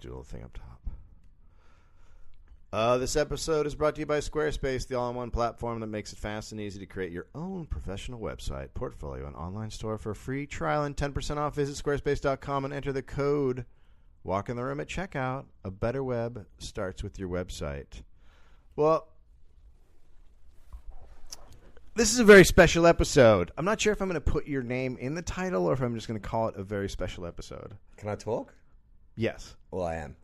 Do a little thing up top. This episode is brought to you by Squarespace, the all-in-one platform that makes it fast and easy to create your own professional website, portfolio, and online store for a free trial and 10% off. Visit squarespace.com and enter the code Walk in the Room at checkout. A better web starts with your website. Well, this is a very special episode. I'm not sure if I'm going to put your name in the title or if I'm just going to call it a very special episode. Can I talk? Yes. Well, I am.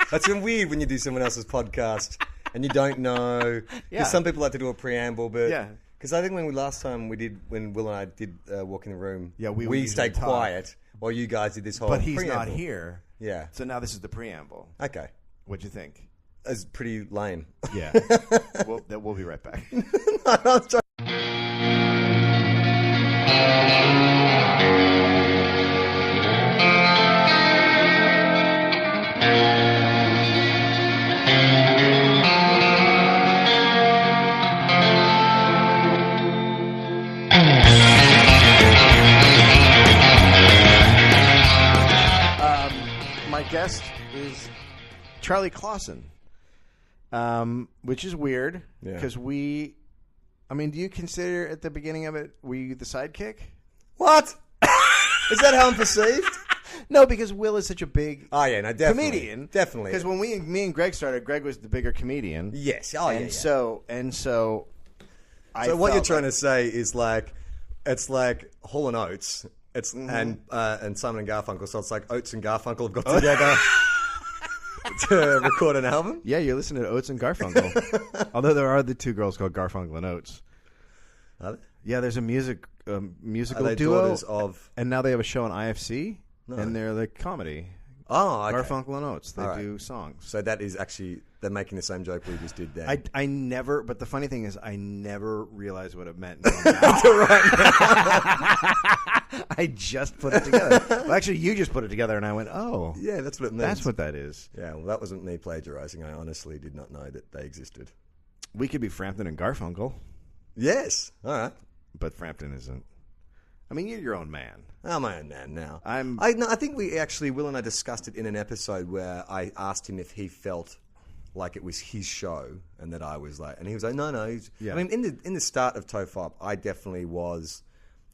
That's been weird when you do someone else's podcast and you don't know. Yeah. Some people like to do a preamble, but yeah. Because I think when Will and I did Walk in the Room, yeah, we stayed quiet while you guys did this whole. But he's preamble. not here. Yeah. So now this is the preamble. Okay. What'd you think? It's pretty lame. Yeah. We'll be right back. My guest is Charlie Clausen, which is weird because do you consider at the beginning of it, were you the sidekick? What? Is that how I'm perceived? No, because Will is such a big definitely, comedian. Definitely. Because when me and Greg started, Greg was the bigger comedian. Yes. So what you're trying to say is like, it's like Hall & Oates. It's and Simon and Garfunkel, so it's like Oates and Garfunkel have got together to record an album. Yeah, you're listening to Oates and Garfunkel. Although there are the two girls called Garfunkel and Oates. Are they? Yeah, there's a musical are they duo. Daughters of... And now they have a show on IFC, No. and they're like comedy. Oh, okay. Garfunkel and Oates. They do songs. So that is actually, they're making the same joke we just did there. I never, but the funny thing is I never realized what it meant until now. I just put it together. Well, actually, you just put it together, and I went, oh. Yeah, that's what it means. That's what that is. Yeah, well, that wasn't me plagiarizing. I honestly did not know that they existed. We could be Frampton and Garfunkel. Yes. All right. But Frampton isn't. I mean, you're your own man. I'm my own man now. I think we actually, Will and I discussed it in an episode where I asked him if he felt like it was his show, and that I was like, and he was like, no. Yeah. I mean, in the start of Tofop, I definitely was,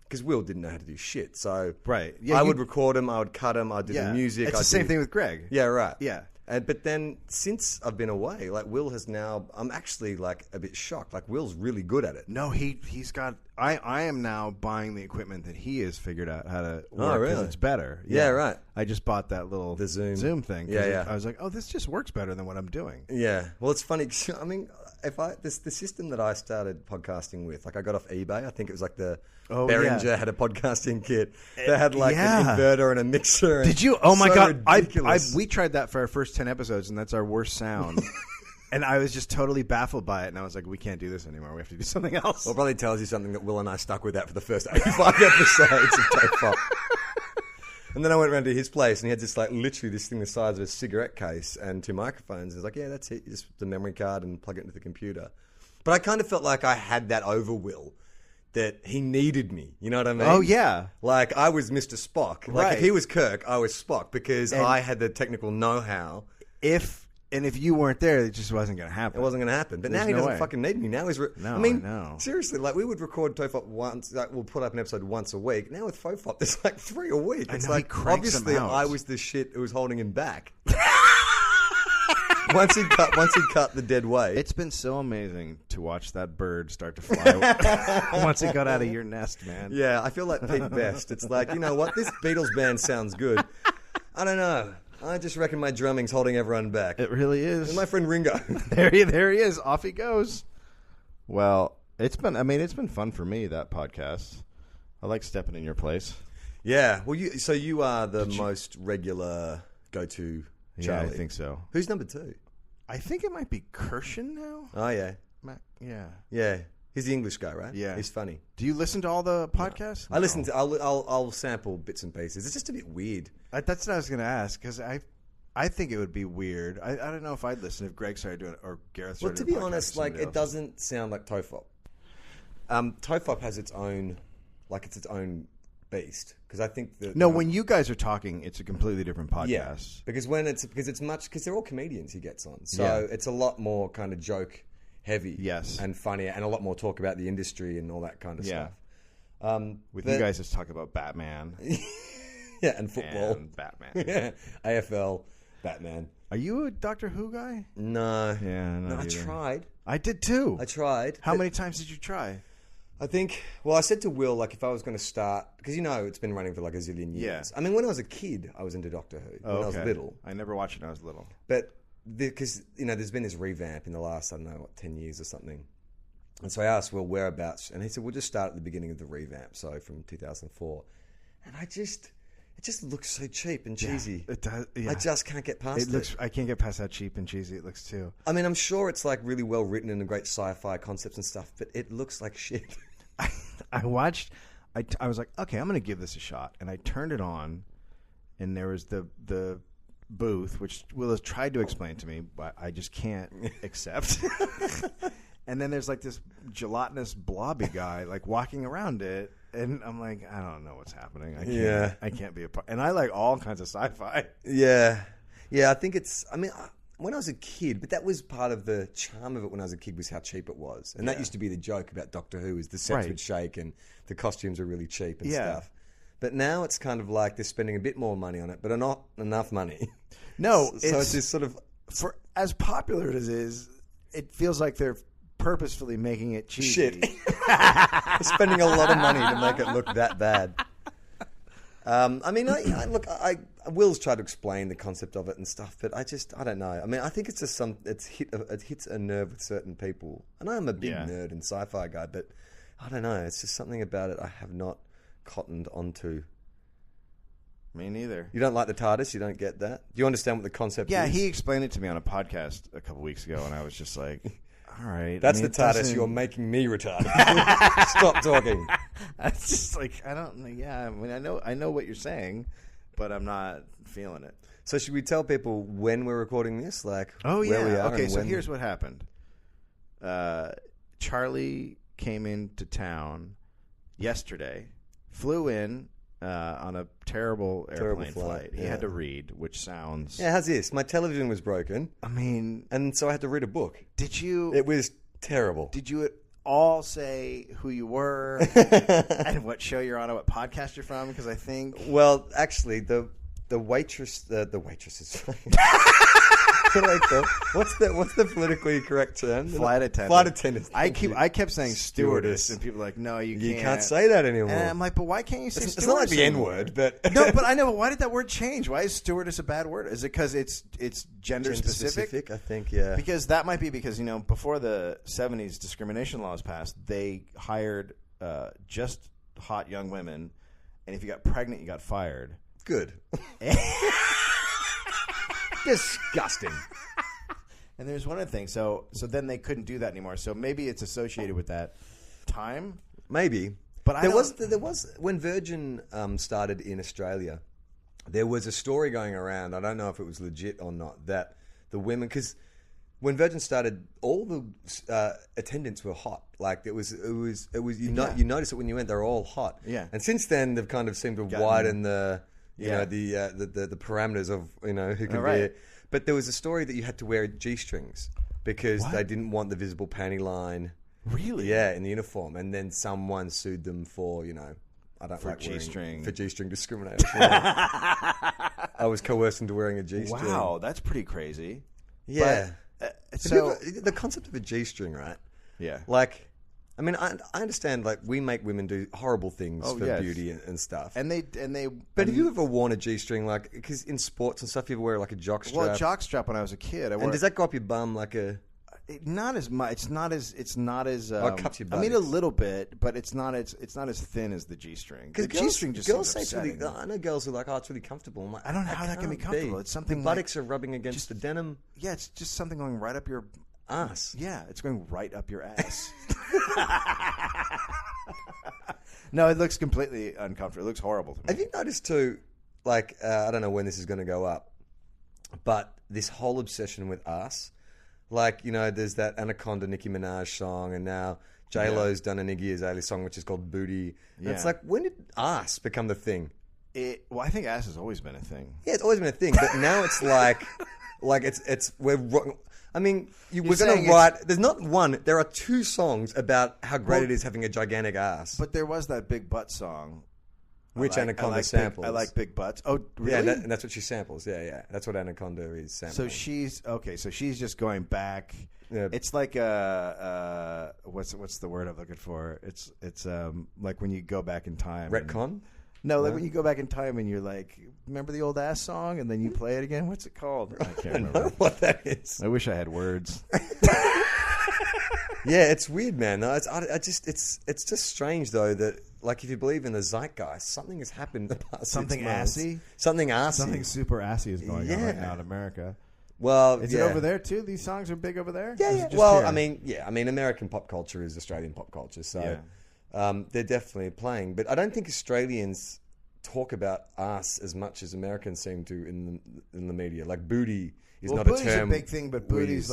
because Will didn't know how to do shit. So right. Yeah, I would record him, I would cut him, I'd do the music. It's the same thing with Greg. Yeah, right. Yeah. But then since I've been away, like Will has now, I'm actually like a bit shocked. Like Will's really good at it. No, he's got. I am now buying the equipment that he has figured out how to work because it's better. Yeah, right. I just bought that little Zoom thing. Yeah. I was like, oh, this just works better than what I'm doing. Yeah. Well, it's funny. I mean, the system that I started podcasting with, like I got off eBay. I think it was like the Behringer had a podcasting kit that had like an inverter and a mixer. Did you? Oh my God! Ridiculous. We tried that for our first 10 episodes, and that's our worst sound. And I was just totally baffled by it, and I was like, we can't do this anymore. We have to do something else. Well, it probably tells you something that Will and I stuck with that for the first 85 episodes of Tofop. And then I went around to his place, and he had this like literally this thing the size of a cigarette case and two microphones. I was like, yeah, that's it. Just the memory card and plug it into the computer. But I kind of felt like I had that over Will, that he needed me. You know what I mean? Oh, yeah. Like I was Mr. Spock. Like if he was Kirk, I was Spock because I had the technical know-how. If you weren't there, it just wasn't going to happen. It wasn't going to happen. But now he doesn't fucking need me. Now he's... seriously, like we would record Tofop once, like we'll put up an episode once a week. Now with Fofop, there's like 3 a week. It's like, obviously I was the shit who was holding him back. Once he cut the dead weight. It's been so amazing to watch that bird start to fly once it got out of your nest, man. Yeah, I feel like Pete Best. It's like, you know what? This Beatles band sounds good. I don't know. I just reckon my drumming's holding everyone back. It really is. And my friend Ringo. there he is. Off he goes. Well, it's been fun for me, that podcast. I like stepping in your place. Yeah. Well, you are the most regular go-to Charlie. Yeah, I think so. Who's number 2? I think it might be Kirshen now. Oh, yeah. Yeah. Yeah. He's the English guy, right? Yeah. He's funny. Do you listen to all the podcasts? No. I listen to. I'll sample bits and pieces. It's just a bit weird. That's what I was going to ask because I think it would be weird. I don't know if I'd listen if Greg started doing it or Gareth started doing it. Well, to be honest, like it doesn't sound like Tofop. Tofop has its own beast because I think that No, when you guys are talking, it's a completely different podcast. yeah, because they're all comedians he gets on, so Yeah. it's a lot more kind of joke heavy, Yes. and funnier, and a lot more talk about the industry and all that kind of Yeah. stuff. With you guys, just talk about Batman Yeah, and football, and Batman. yeah, AFL, Batman. Are you a Doctor Who guy? No, Yeah, no, I tried. I did too. I tried. How but many times did you try? I think. Well, I said to Will, like, if I was going to start, because it's been running for like a zillion years. Yeah. I mean, when I was a kid, I was into Doctor Who. When I was little, I never watched it when I was little. but because there's been this revamp in the last 10 years or something. And so I asked Will whereabouts, and he said we'll just start at the beginning of the revamp, so from 2004. And it just looks so cheap and cheesy. It does. Yeah. I just can't get past it. I can't get past how cheap and cheesy it looks too. I mean, I'm sure it's like really well written and great sci-fi concepts and stuff, but it looks like shit. I watched. I was like, okay, I'm going to give this a shot, and I turned it on, and there was the booth, which Will has tried to explain to me, but I just can't accept. And then there's like this gelatinous blobby guy like walking around it, and I'm like, I don't know what's happening. I can't be a part. And I like all kinds of sci-fi. Yeah. I think it's. I mean, when I was a kid, but that was part of the charm of it when I was a kid was how cheap it was, and that used to be the joke about Doctor Who is the sets would shake and the costumes are really cheap and stuff. But now it's kind of like they're spending a bit more money on it, but not enough money. No, so it's just sort of for as popular as it is, it feels like they're purposefully making it cheesy. shit. Spending a lot of money to make it look that bad. I mean, I Will's tried to explain the concept of it and stuff, but I don't know. I mean, I think it's just it hits a nerve with certain people, and I'm a big nerd and sci-fi guy, but I don't know. It's just something about it I have not cottoned onto. Me neither. You don't like the TARDIS? You don't get that? Do you understand what the concept is? Yeah, he explained it to me on a podcast a couple weeks ago, and I was just like, all right. That's the TARDIS. You're making me retarded. Stop talking. It's just like, I don't know. Yeah, I mean, I know what you're saying, but I'm not feeling it. So should we tell people when we're recording this? Like, where we are? Okay, so when... here's what happened. Charlie came into town yesterday, flew in on a terrible airplane flight. He had to read, which sounds... Yeah, how's this? My television was broken. I mean... And so I had to read a book. Did you... It was terrible. Did you all say who you were and what show you're on and what podcast you're from? Because I think... Well, actually, the waitress... The waitress is... What's the politically correct term? Flight attendant. Flight attendant. I kept saying stewardess, and people are like, no, you can't say that anymore. And I'm like, but why can't you say stewardess? It's not like the N word, but no, but I know. But why did that word change? Why is stewardess a bad word? Is it because it's gender specific? I think, yeah. Because that might be because before the 70s discrimination laws passed, they hired just hot young women, and if you got pregnant, you got fired. Good. Disgusting. And there's one other thing. So then they couldn't do that anymore. So maybe it's associated with that time. Maybe. But there was when Virgin started in Australia, there was a story going around. I don't know if it was legit or not, that the women, because when Virgin started, all the attendants were hot. Like it was you notice it when you went, they're all hot. Yeah. And since then they've kind of seemed to widen the the parameters of who can be it. But there was a story that you had to wear G-strings because they didn't want the visible panty line. Really? Yeah, in the uniform. And then someone sued them for, for G-string discrimination. I was coerced into wearing a G-string. Wow, that's pretty crazy. Yeah. But, so the concept of a G-string, right? Yeah. Like, I mean, I understand. Like, we make women do horrible things for beauty and stuff. But have you ever worn a G-string? Like, because in sports and stuff, you ever wear like a jock strap? Well, a jock strap when I was a kid. And does that go up your bum like a? Not as much. It's not as. it cups your butt. I mean, a little bit, but it's not as thin as the G-string. Because G-string just girls seems say it's really. I know girls who are like, oh, it's really comfortable. I'm like, I don't know how that can be comfortable. It's something. The buttocks are rubbing against the denim. Yeah, it's just something going right up your ass. Yeah, it's going right up your ass. No, it looks completely uncomfortable. It looks horrible to me. Have you noticed too? Like, I don't know when this is going to go up, but this whole obsession with ass. Like, there's that Anaconda Nicki Minaj song, and now J-Lo's done an Iggy Azalea song, which is called Booty. And it's like, when did ass become the thing? Well, I think ass has always been a thing. Yeah, it's always been a thing, but now it's like we're wrong. I mean, we're going to write. There's not one. There are 2 songs about how great it is having a gigantic ass. But there was that big butt song, which Anaconda samples. I like big butts. Oh, really? Yeah, and that's what she samples. Yeah. That's what Anaconda is sampling. So she's just going back. Yeah. It's like what's the word I'm looking for? It's like when you go back in time. Retcon? No, like when you go back in time and you're like, remember the old ass song, and then you play it again. What's it called? I can't remember what that is. I wish I had words. Yeah, it's weird, man. No, it's just strange though that, like, if you believe in the zeitgeist, something has happened in the past 6 months. Assy? Something assy. Something super assy is going on right now in America. Well, is it over there too? These songs are big over there? Yeah. Well, here? I mean, American pop culture is Australian pop culture, so they're definitely playing. But I don't think Australians talk about ass as much as Americans seem to in the media. Like, booty is not a term. Booty's a big thing, but booty's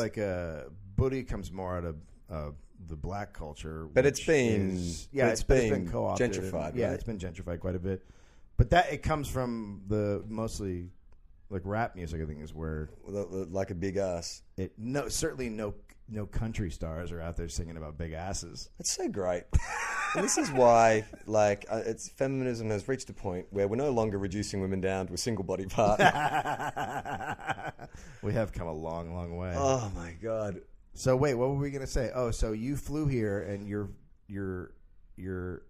booty comes more out of the black culture. But it's been it's been co-opted. Gentrified. Yeah, it's been gentrified quite a bit. But it comes from the mostly like rap music. I think is where like a big ass. Certainly no country stars are out there singing about big asses. It's so great. And this is why, feminism has reached a point where we're no longer reducing women down to a single body part. We have come a long, long way. Oh my God. So wait, what were we going to say? Oh, so you flew here and your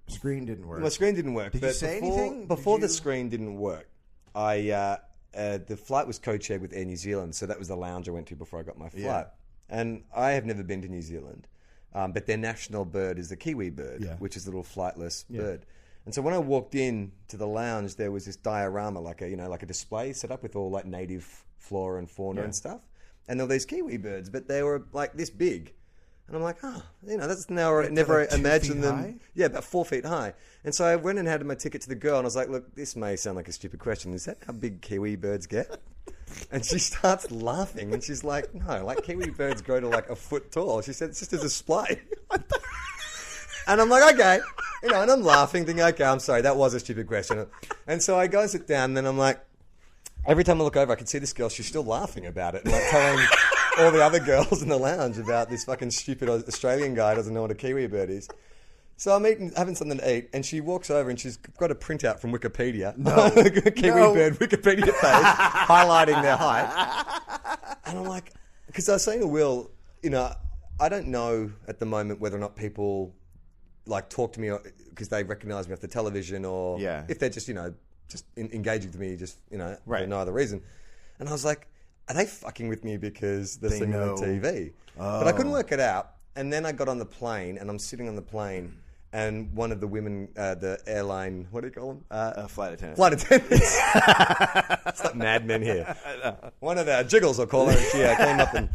screen didn't work. My screen didn't work. Did you say anything? Before the screen didn't work, the flight was co-chaired with Air New Zealand, so that was the lounge I went to before I got my flight. Yeah. And I have never been to New Zealand, but their national bird is the kiwi bird, which is a little flightless bird. And so when I walked in to the lounge, there was this diorama, like a display set up with all like native flora and fauna and stuff. And there were these kiwi birds, but they were like this big. And I'm like, that's never like 2 imagined feet them. high? Yeah, about 4 feet high. And so I went and handed my ticket to the girl, and I was like, look, this may sound like a stupid question. Is that how big kiwi birds get? And she starts laughing, and she's like, no, like kiwi birds grow to like a foot tall. She said, it's just a display. And I'm like, okay. And I'm laughing, thinking, okay, I'm sorry, that was a stupid question. And so I go sit down, and then I'm like, every time I look over, I can see this girl, she's still laughing about it, and like telling all the other girls in the lounge about this fucking stupid Australian guy who doesn't know what a kiwi bird is. So I'm having something to eat, and she walks over and she's got a printout from Wikipedia. Kiwi bird Wikipedia page, highlighting their height. And I'm like, because I was saying to Will, I don't know at the moment whether or not people like talk to me because they recognise me off the television, or if they're just engaging with me for no other reason. And I was like, are they fucking with me because they're seeing on TV? But I couldn't work it out. And then I got on the plane, and I'm sitting on the plane, and one of the women, the airline, what do you call them? Flight attendants. Flight attendants. It's like Mad Men here. One of the jiggles, I'll call her. She came up and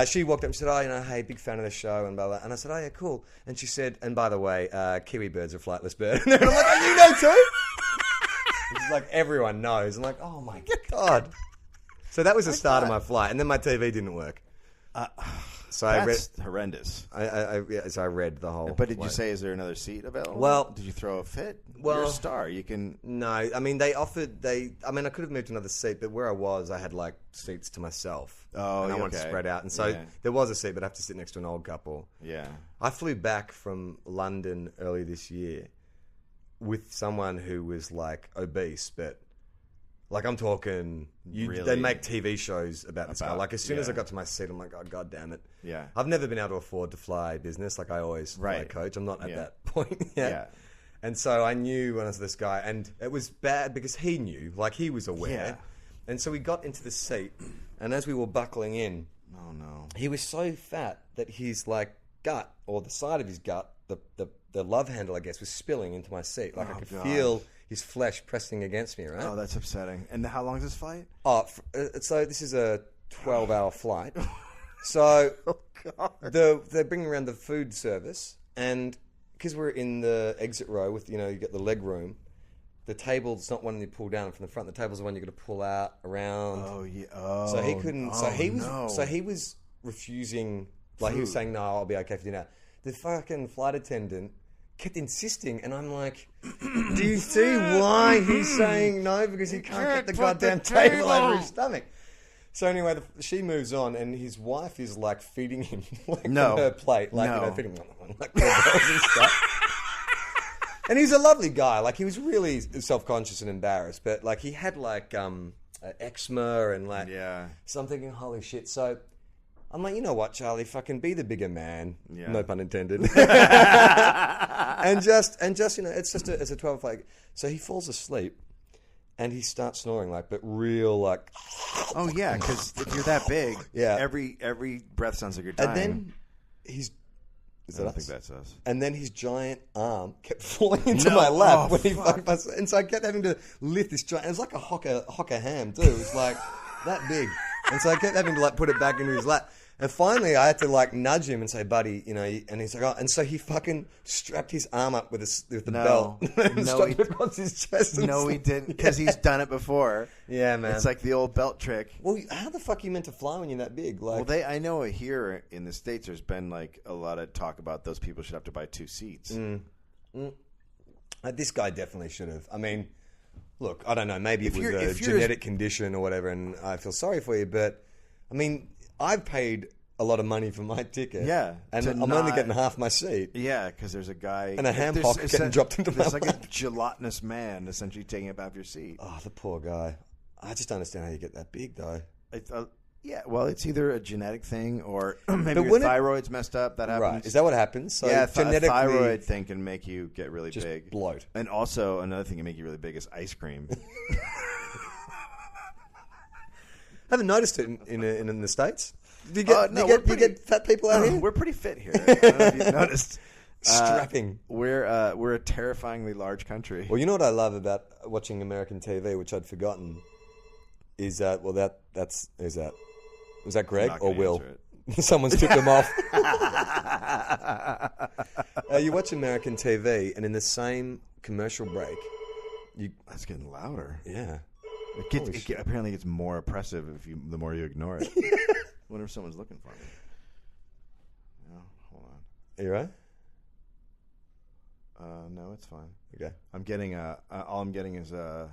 she walked up and said, hey, big fan of the show, and blah, blah. And I said, oh, yeah, cool. And she said, and by the way, kiwi birds are a flightless bird. And I'm like, oh, you know too? It's like everyone knows. I'm like, oh my God. So that was the start of my flight, and then my TV didn't work. So that's horrendous. So I read the whole. But did you say, is there another seat available? Well, did you throw a fit? Well, you're a star. You can. No, I mean I could have moved to another seat, but where I was, I had like seats to myself. Oh, and I wanted to spread out, and so there was a seat, but I have to sit next to an old couple. Yeah. I flew back from London early this year with someone who was like obese, but. Like, I'm talking, they make TV shows about this guy. Like, as soon as I got to my seat, I'm like, oh, God damn it. Yeah. I've never been able to afford to fly business. Like, I always fly coach. I'm not at that point yet. Yeah. And so I knew when I was this guy, and it was bad because he knew. Like, he was aware. Yeah. And so we got into the seat, and as we were buckling in, oh, no. He was so fat that his, like, gut, or the side of his gut, the love handle, I guess, was spilling into my seat. Like, I could feel his flesh pressing against me, right? Oh, that's upsetting. And how long is this flight? Oh, so this is a 12-hour flight. So they're bringing around the food service, and because we're in the exit row with, you get the leg room, the table's not one you pull down from the front. The table's the one you got to pull out around. Oh, yeah. Oh, so he couldn't. So he was refusing. Like he was saying, "No, I'll be okay for dinner." The fucking flight attendant kept insisting, and I'm like, "Do you see why he's saying no? Because he can't get the goddamn table over his stomach." So anyway, she moves on, and his wife is like feeding him like from her plate, like feeding him like and stuff. And he's a lovely guy. Like he was really self-conscious and embarrassed, but like he had like eczema and like. Yeah. So I'm thinking, holy shit. So I'm like, you know what, Charlie? Fucking be the bigger man. Yeah. No pun intended. and just it's a 12 like. So he falls asleep. And he starts snoring but real like. Oh yeah, because if you're that big, every breath sounds like you're dying. And then I don't think that's us. And then his giant arm kept falling into my lap when he fucked us, and so I kept having to lift this giant. It was like a hocker ham too. It was like that big, and so I kept having to like put it back into his lap. And finally, I had to like nudge him and say, "Buddy, you know." And he's like, "Oh!" And so he fucking strapped his arm up with the belt, and strapped it across his chest. No, he didn't, because he's done it before. Yeah, man. It's like the old belt trick. Well, how the fuck are you meant to fly when you're that big? Like, well, I know here in the States, there's been like a lot of talk about those people should have to buy 2 seats. This guy definitely should have. I mean, look, I don't know. Maybe it was a genetic condition or whatever, and I feel sorry for you, but I mean. I've paid a lot of money for my ticket. Yeah. And I'm only getting half my seat. Yeah, because there's a guy... And a ham hock getting dropped into my lap. There's like a gelatinous man essentially taking up half your seat. Oh, the poor guy. I just don't understand how you get that big, though. Yeah, well, it's either a genetic thing or maybe your thyroid's messed up. That happens. Right. Is that what happens? So yeah, a thyroid thing can make you get really just big. Bloat. And also, another thing can make you really big is ice cream. I haven't noticed it in the States. Do you get fat people out here? We're pretty fit here. I don't know if you've noticed. Strapping. We're a terrifyingly large country. Well, you know what I love about watching American TV, which I'd forgotten, is that who's that? Was that Greg or Will? Someone's tipped him off. You watch American TV, and in the same commercial break, that's getting louder. Yeah. It apparently gets more oppressive the more you ignore it. I wonder if someone's looking for me. No, hold on. Are you right? No, it's fine. Okay. I'm getting all I'm getting is a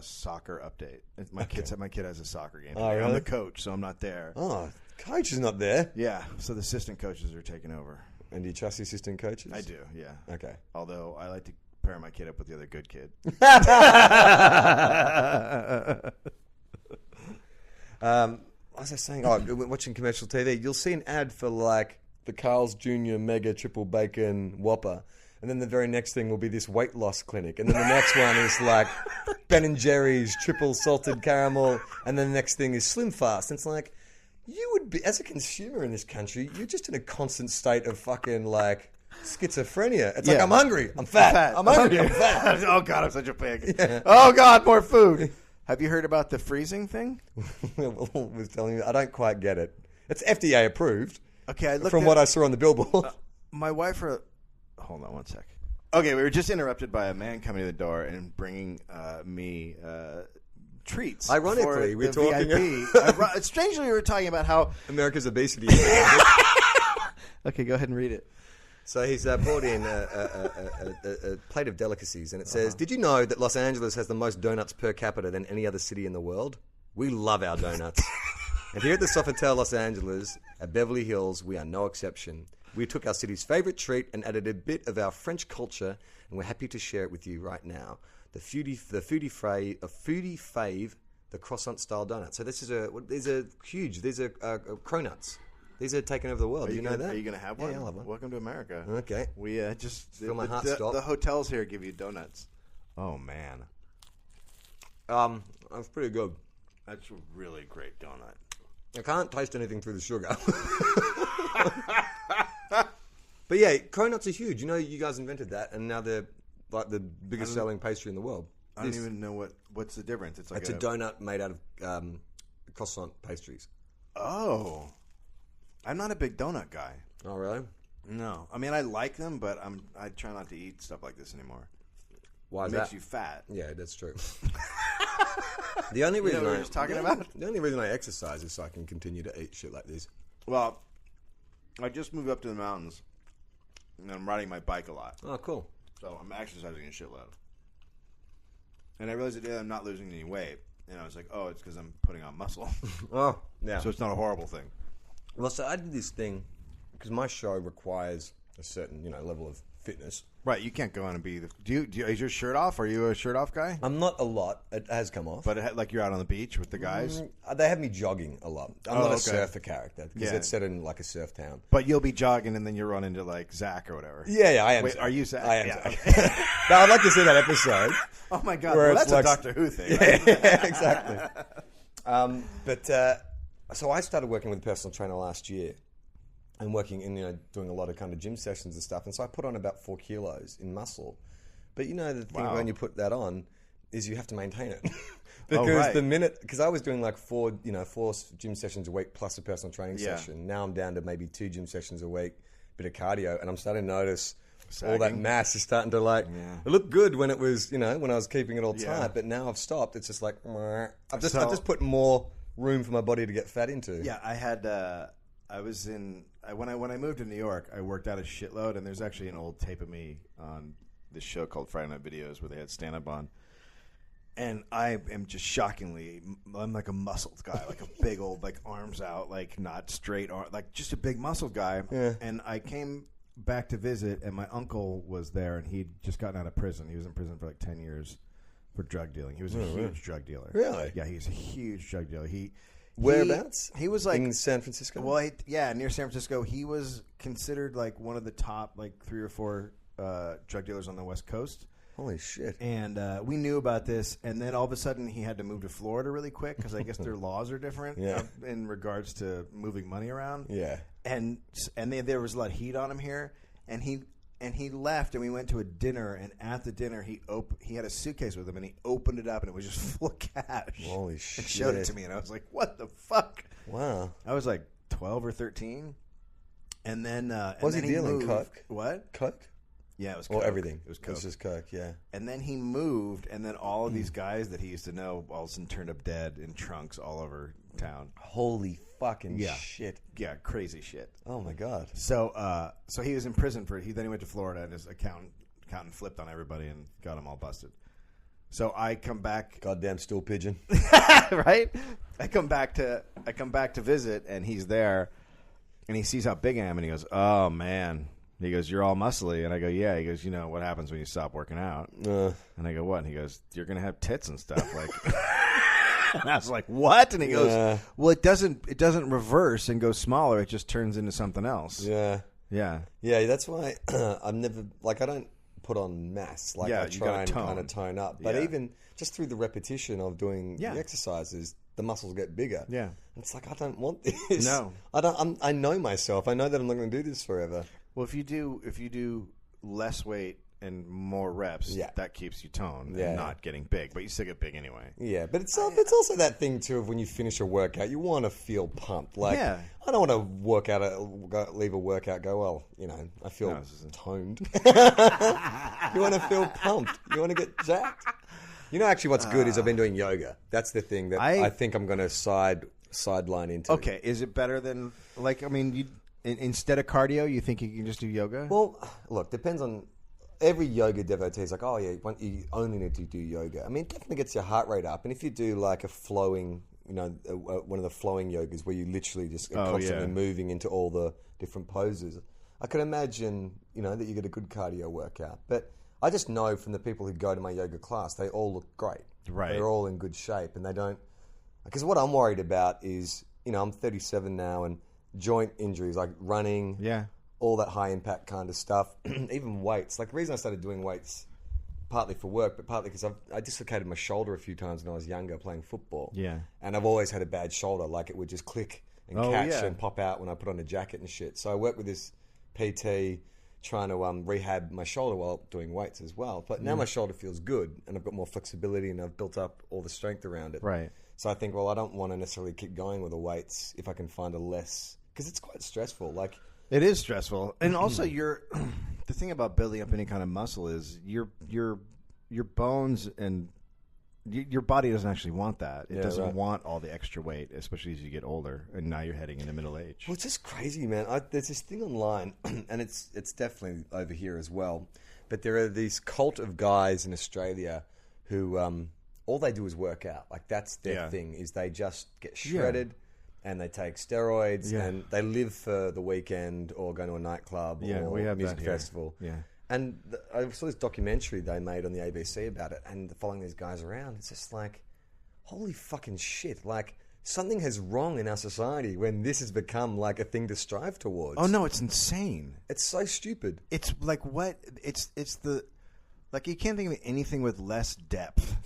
soccer update. My kid has a soccer game. Oh, really? I'm the coach, so I'm not there. Oh, coach is not there. Yeah, so the assistant coaches are taking over. And do you trust the assistant coaches? I do. Yeah. Okay. Although I like to pair my kid up with the other good kid. What was I saying? Oh, watching commercial TV, you'll see an ad for like the Carl's Jr. Mega Triple Bacon Whopper, and then the very next thing will be this weight loss clinic, and then the next one is like Ben & Jerry's Triple Salted Caramel, and then the next thing is Slim Fast. And it's like, you would be, as a consumer in this country, you're just in a constant state of fucking like schizophrenia. It's like, I'm hungry, I'm fat. I'm hungry, I'm fat. Oh God, I'm such a pig. Yeah. Oh God, more food. Have you heard about the freezing thing? was telling you, I don't quite get it. It's FDA approved. Okay, from what I saw on the billboard. My wife, hold on one sec. Okay, we were just interrupted by a man coming to the door and bringing me treats. Ironically, we're talking. VIP. Strangely, we were talking about how America's obesity. Okay, go ahead and read it. So he's brought in a plate of delicacies, and it says, "Did you know that Los Angeles has the most donuts per capita than any other city in the world? We love our donuts." And here at the Sofitel Los Angeles, at Beverly Hills, we are no exception. We took our city's favorite treat and added a bit of our French culture, and we're happy to share it with you right now. The foodie fave, the croissant-style donut. So these are huge. These are cronuts. These are taking over the world. Do you know that? Are you going to have one? Yeah, I'll have one. Welcome to America. Okay. We just feel my heart stop. The hotels here give you donuts. Oh man. That's pretty good. That's a really great donut. I can't taste anything through the sugar. But yeah, cronuts are huge. You know, you guys invented that, and now they're like the biggest selling pastry in the world. I don't even know what's the difference. It's a donut made out of croissant pastries. Oh. I'm not a big donut guy. Oh, really? No. I mean, I like them, but I try not to eat stuff like this anymore. Why is that? It makes you fat. Yeah, that's true. The only reason the only reason I exercise is so I can continue to eat shit like this. Well, I just moved up to the mountains, and I'm riding my bike a lot. Oh, cool. So I'm exercising a shitload. And I realized that I'm not losing any weight. And I was like, oh, it's because I'm putting on muscle. Oh, yeah. So it's not a horrible thing. Well, so I did this thing because my show requires a certain, level of fitness. Right, you can't go on and be is your shirt off? Are you a shirt off guy? I'm not a lot. It has come off. But like you're out on the beach with the guys? They have me jogging a lot. I'm not a surfer character because it's set in like a surf town. But you'll be jogging and then you run into like Zach or whatever. Yeah, I am. Wait, Zach. Are you Zach? I am yeah. Zach. Now, I'd like to see that episode. Oh my God, well, that's like, a Doctor Who thing. Right? Yeah, exactly. So I started working with a personal trainer last year. And working in, doing a lot of kind of gym sessions and stuff. And so I put on about 4 kilos in muscle. But the thing when you put that on is you have to maintain it. Because because I was doing like 4 gym sessions a week plus a personal training session. Now I'm down to maybe 2 gym sessions a week, bit of cardio. And I'm starting to notice all that mass is starting to it looked good when it was, when I was keeping it all tight. But now I've stopped. It's just like, I've just put more room for my body to get fat into. Yeah, I had... when I moved to New York, I worked out a shitload, and there's actually an old tape of me on this show called Friday Night Videos where they had stand-up on. And I am just shockingly, I'm like a muscled guy, like a big old, like arms out, like not straight, like just a big muscled guy. Yeah. And I came back to visit, and my uncle was there, and he'd just gotten out of prison. He was in prison for like 10 years for drug dealing. He was a huge drug dealer. Really? Yeah, he's a huge drug dealer. Whereabouts? He was like in San Francisco. Well, near San Francisco. He was considered like one of the top like 3 or 4 drug dealers on the West Coast. Holy shit! And we knew about this, and then all of a sudden he had to move to Florida really quick because I guess their laws are different in regards to moving money around. Yeah, and there was a lot of heat on him here, and he left, and we went to a dinner, and at the dinner he had a suitcase with him, and he opened it up, and it was just full of cash. Holy shit! And showed it to me, and I was like, "What the fuck?" Wow. I was like 12 or 13, and then what was he dealing? Coke? What? Coke? Yeah, it was coke. Or everything. It was coke. It was just coke. Yeah. And then he moved, and then all of these guys that he used to know all of a sudden turned up dead in trunks all over town. Holy fucking shit! Yeah, crazy shit. Oh my God. So he was in prison then he went to Florida, and his accountant flipped on everybody and got them all busted. So I come back. Goddamn stool pigeon. Right? I come back to visit, and he's there, and he sees how big I am, and he goes, "Oh man." He goes, "You're all muscly," and I go, "Yeah." He goes, "You know what happens when you stop working out?" And I go, "What?" And he goes, "You're gonna have tits and stuff." Like, and I was like, "What?" And he goes, "Well, it doesn't reverse and go smaller. It just turns into something else." Yeah. Yeah. That's why I'm never I don't put on mass. Like I try and kind of tone up, but even just through the repetition of doing the exercises, the muscles get bigger. Yeah. And it's like I don't want this. No. I know myself. I know that I'm not going to do this forever. Well, if you do less weight and more reps, that keeps you toned and not getting big. But you still get big anyway. Yeah, but it's also that thing too of when you finish a workout, you want to feel pumped. Like I don't want to leave a workout, go, well, I feel toned. You want to feel pumped. You want to get jacked. Actually, what's good is I've been doing yoga. That's the thing that I think I'm going to sideline into. Okay, is it better than instead of cardio, you think you can just do yoga? Well, look, depends on every yoga devotee is like, oh yeah, you only need to do yoga. I mean, it definitely gets your heart rate up. And if you do like a flowing, one of the flowing yogas where you literally just are constantly moving into all the different poses, I can imagine, that you get a good cardio workout. But I just know from the people who go to my yoga class, they all look great. Right. They're all in good shape, and they don't. Because what I'm worried about is, I'm 37 now, and joint injuries like running, all that high impact kind of stuff, even weights. Like the reason I started doing weights, partly for work, but partly because I dislocated my shoulder a few times when I was younger playing football. Yeah, and I've always had a bad shoulder. Like it would just click and catch and pop out when I put on a jacket and shit. So I worked with this PT trying to rehab my shoulder while doing weights as well. But now my shoulder feels good, and I've got more flexibility, and I've built up all the strength around it. Right. So I think, well, I don't want to necessarily keep going with the weights if I can find a less, because it's quite stressful. Like it is stressful, and also the thing about building up any kind of muscle is your bones and your body doesn't actually want that. It Yeah, doesn't right. want all the extra weight, especially as you get older, and now you're heading into middle age. Well, it's just crazy, man. There's this thing online, and it's definitely over here as well. But there are these cult of guys in Australia who all they do is work out. Like that's their thing. Is they just get shredded, and they take steroids, and they live for the weekend or go to a nightclub or we have music that here. festival. Yeah. And I saw this documentary they made on the ABC about it, and following these guys around, it's just like, holy fucking shit! Like something has wrong in our society when this has become like a thing to strive towards. Oh no, it's insane. It's so stupid. It's like what? It's the like you can't think of anything with less depth.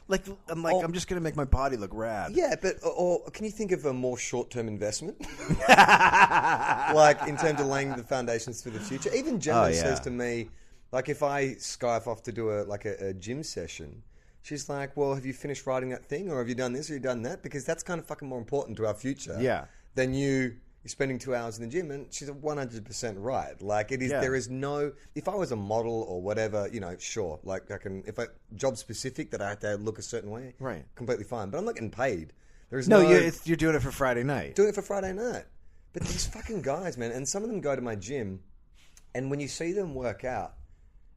I'm just gonna make my body look rad. Yeah, but or can you think of a more short-term investment, like in terms of laying the foundations for the future? Even Gemma says to me, like if I Skype off to do a gym session, she's like, "Well, have you finished writing that thing, or have you done this, or you done that? Because that's kind of fucking more important to our future, than you're spending 2 hours in the gym." And she's 100% right. Like it is, there is no. If I was a model or whatever, sure, like I can. If I job specific that I have to look a certain way, right, completely fine. But I'm not getting paid. There is you're doing it for Friday night. Doing it for Friday night. But these fucking guys, man, and some of them go to my gym, and when you see them work out,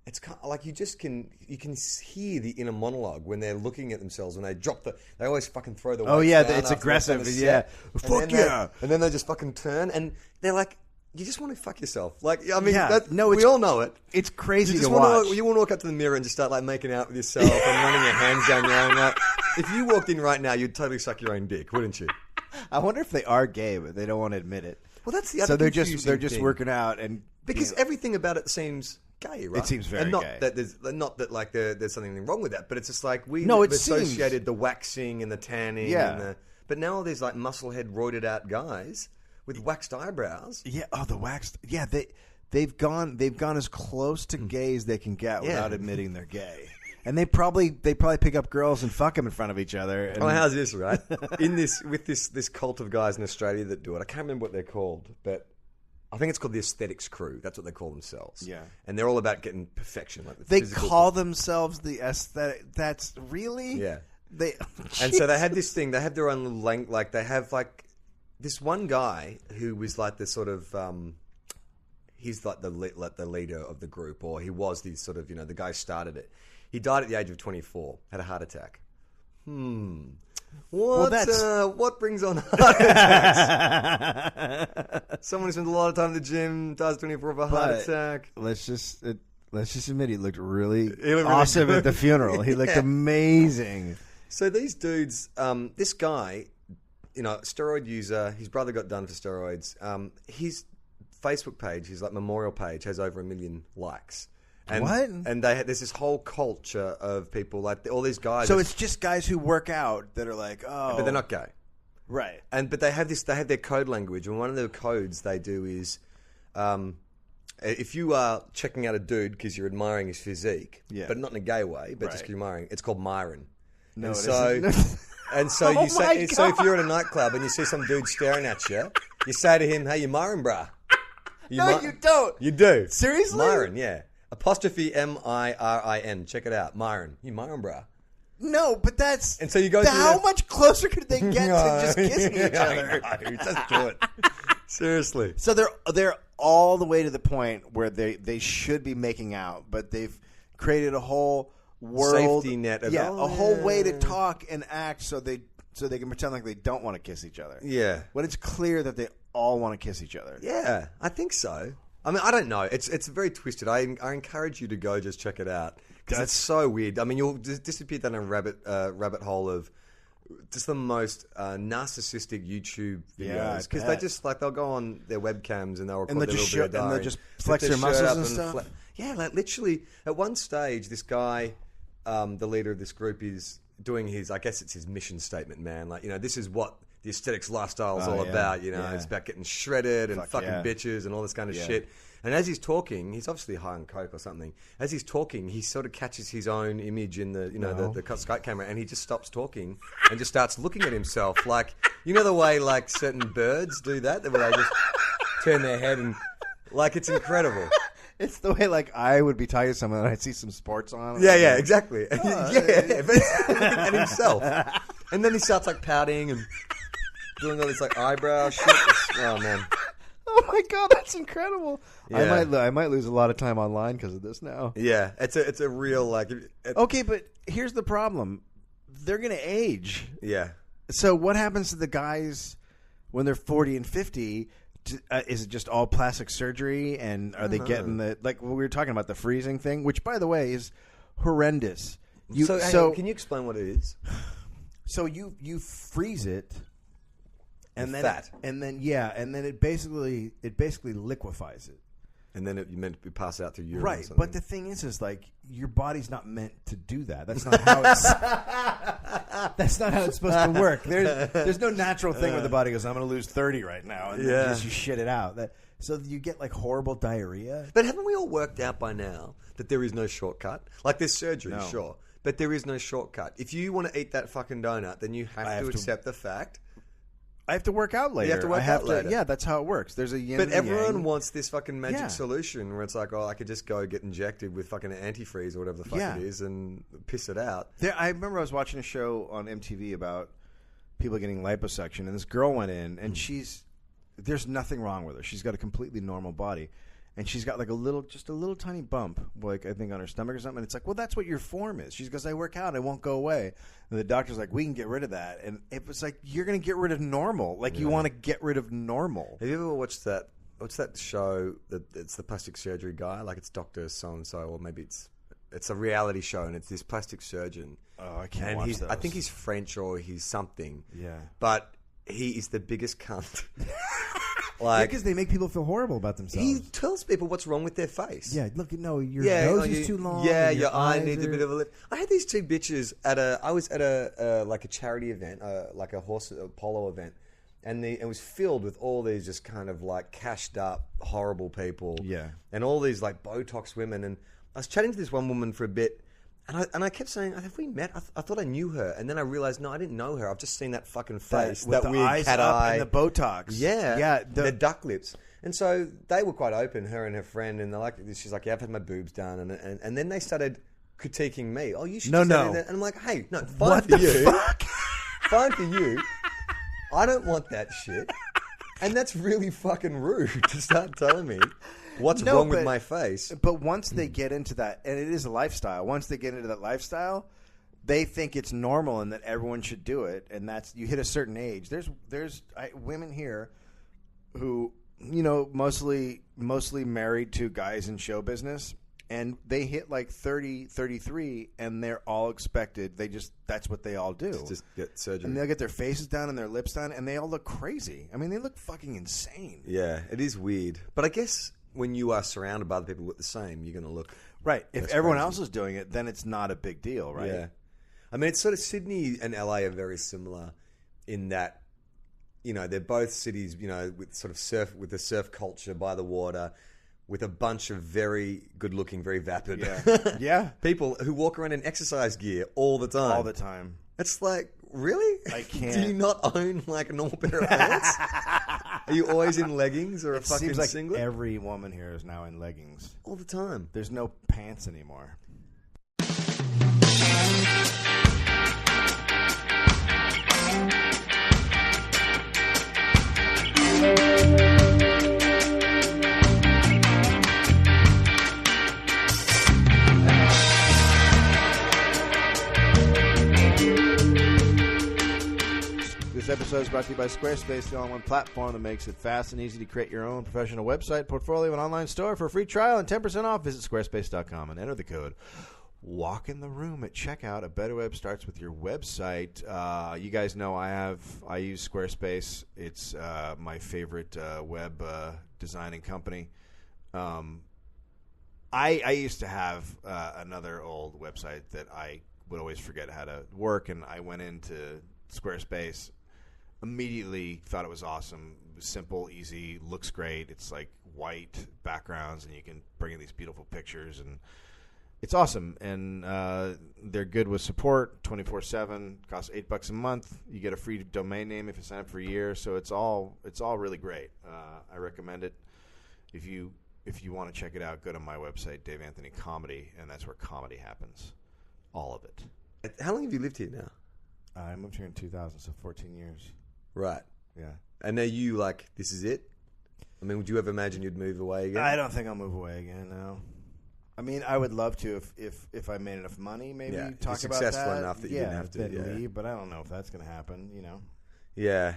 it's kind of like you can hear the inner monologue when they're looking at themselves when they drop they always fucking throw the weights Oh yeah, down it's after aggressive. they've done a Yeah, set. fuck yeah. And then they just fucking turn and they're like, you just want to fuck yourself. Like, I mean, we all know it. It's crazy you just to want watch. You want to walk up to the mirror and just start like making out with yourself and running your hands down your own. Like, if you walked in right now, you'd totally suck your own dick, wouldn't you? I wonder if they are gay, but they don't want to admit it. Well, that's the other. So they're confusing just thing. working out and because everything about it seems gay, right? It seems very and not gay. That there's something wrong with that, but it's just like we've it associated the waxing and the tanning. Yeah. But now all these like musclehead, roided out guys with waxed eyebrows. Yeah. Oh, the waxed. Yeah. They've gone as close to gay as they can get without admitting they're gay. And they probably pick up girls and fuck them in front of each other. And how's this, right? With this cult of guys in Australia that do it. I can't remember what they're called, but I think it's called the Aesthetics Crew. That's what they call themselves. Yeah. And they're all about getting perfection. Like they call themselves the aesthetic. That's really? Yeah. And so they had this thing. They have their own little length. Like they have like this one guy who was like the sort of he's like the leader of the group, or he was the sort of the guy who started it. He died at the age of 24. Had a heart attack. What brings on heart attacks? Someone who spends a lot of time in the gym, dies 24 of a heart attack. Let's just admit he looked really awesome at the funeral. He looked amazing. So these dudes, this guy, steroid user, his brother got done for steroids. His Facebook page, his like memorial page, has over 1 million likes. And, what? And there's this whole culture of people like all these guys. So it's just guys who work out that are like, oh, but they're not gay, right? But they have their code language, and one of the codes they do is, if you are checking out a dude because you're admiring his physique, but not in a gay way, but just 'cause you're admiring, it's called Myron. No, and it so, isn't. And so Oh you say, my so if God. you're at a nightclub and you see some dude staring at you, you say to him, "Hey, you Myron, bruh." No, you don't. You do. Seriously? Myron, yeah. Apostrophe Mirin. Check it out. Myron. You Myron, bruh. No, but that's... And so you go through how that- much closer could they get to just kissing each other? Just do it. Seriously. So they're all the way to the point where they should be making out, but they've created a whole world... Safety net of, a whole yeah. way to talk and act so they can pretend like they don't want to kiss each other. Yeah. When it's clear that they all want to kiss each other. Yeah, I think so. I mean, I don't know. It's very twisted. I encourage you to go just check it out because it's so weird. I mean, you'll disappear down a rabbit hole of just the most narcissistic YouTube Yeah, videos because they just like they'll go on their webcams and they'll record their just little bit of and they'll diary, just put flex their shirt muscles up and stuff. Yeah, like literally at one stage, this guy, the leader of this group, is doing his. I guess it's his mission statement, man. Like this is what the aesthetics lifestyle is all about. It's about getting shredded and fucking bitches and all this kind of shit. And as he's talking, he's obviously high on coke or something. As he's talking, he sort of catches his own image in the the Skype camera, and he just stops talking and just starts looking at himself like the way like certain birds do that, where they just turn their head and like it's incredible. It's the way like I would be talking to someone and I'd see some sports on. Yeah, exactly. But he's looking at himself, and then he starts like pouting and doing all this like eyebrow shit. Oh man. Oh my god, that's incredible! Yeah. I might lose a lot of time online because of this now. Yeah, it's a real like. Okay, but here's the problem: they're gonna age. Yeah. So what happens to the guys when they're 40 and 50? Is it just all plastic surgery, and are they getting the like we were talking about the freezing thing, which by the way is horrendous. So can you explain what it is? So you freeze it. And then, fat. And then it basically liquefies it. And then you meant to pass out through urine. Right, or something. but the thing is like your body's not meant to do that. That's not how it's. That's not how it's supposed to work. There's no natural thing where the body goes, "I'm going to lose 30 right now," and then just you shit it out. So you get like horrible diarrhea. But haven't we all worked out by now that there is no shortcut? Like there's surgery, sure, but there is no shortcut. If you want to eat that fucking donut, then you have to accept the fact. I have to work out later. You have to work out later. Yeah, that's how it works. There's a yin But and everyone yang. wants this fucking magic solution where it's like, oh, I could just go get injected with fucking antifreeze or whatever the fuck it is and piss it out. I remember I was watching a show on MTV about people getting liposuction, and this girl went in, and there's nothing wrong with her. She's got a completely normal body. And she's got like a little tiny bump, like I think on her stomach or something. And it's like, well, that's what your form is. She goes, I work out, it won't go away. And the doctor's like, we can get rid of that. And it was like, you're going to get rid of normal. Like you want to get rid of normal. Have you ever watched that? What's that show? It's the plastic surgery guy. Like it's Dr. So-and-so, or maybe it's a reality show, and it's this plastic surgeon. Oh, I can't watch those. I think he's French or he's something. Yeah. But he is the biggest cunt. Because they make people feel horrible about themselves. He tells people what's wrong with their face. Yeah, look, no, your nose is too long. Yeah, your eye needs a bit of a lift. I had these two bitches I was at a charity event, like a polo event, and it was filled with all these just kind of like cashed up, horrible people. Yeah. And all these like Botox women. And I was chatting to this one woman for a bit, and I kept saying, have we met? I thought I knew her. And then I realized, no, I didn't know her. I've just seen that fucking face. With that the weird eyes cat up eye. and the Botox. Yeah. Yeah. The duck lips. And so they were quite open, her and her friend. And they're like, she's like, yeah, I've had my boobs done. And then they started critiquing me. Oh, you should No. that. And I'm like, hey, no, fine What for the you. fuck? Fine for you. I don't want that shit. And that's really fucking rude to start telling me what's wrong with my face. But once they get into that, and it is a lifestyle, once they get into that lifestyle, they think it's normal and that everyone should do it. And that's, you hit a certain age. There's women here who, mostly married to guys in show business, and they hit like 30, 33, and they're all expected. That's what they all do. Just get surgery. And they'll get their faces done and their lips done, and they all look crazy. I mean, they look fucking insane. Yeah, it is weird. But I guess when you are surrounded by other people who look the same, you're going to look... Right. If everyone else is doing it, then it's not a big deal, right? Yeah. I mean, it's sort of Sydney and LA are very similar in that, they're both cities, with sort of with the surf culture by the water, with a bunch of very good-looking, very vapid Yeah. people who walk around in exercise gear all the time. All the time. It's like, really? I can't. Do you not own like a normal pair of pants? Are you always in leggings or a fucking seems like singlet? Every woman here is now in leggings. All the time. There's no pants anymore. This episode is brought to you by Squarespace, the all-in-one platform that makes it fast and easy to create your own professional website, portfolio, and online store. For a free trial and 10% off, visit squarespace.com and enter the code Walk in the Room at checkout. A better web starts with your website. You guys know I use Squarespace. It's my favorite web designing company. I used to have another old website that I would always forget how to work, and I went into Squarespace. Immediately thought it was awesome. It was simple, easy, looks great. It's like white backgrounds, and you can bring in these beautiful pictures, and it's awesome. And they're good with support, 24/7. Costs $8 a month. You get a free domain name if you sign up for a year. So it's all really great. I recommend it. If if you want to check it out, go to my website, Dave Anthony Comedy, and that's where comedy happens. All of it. How long have you lived here now? I moved here in 2000, so 14 years. Right. Yeah. And are you like, this is it? I mean, would you ever imagine you'd move away again? I don't think I'll move away again, no. I mean, I would love to if I made enough money, maybe talk about that. Successful enough that you didn't have to leave, but I don't know if that's going to happen, you know. Yeah.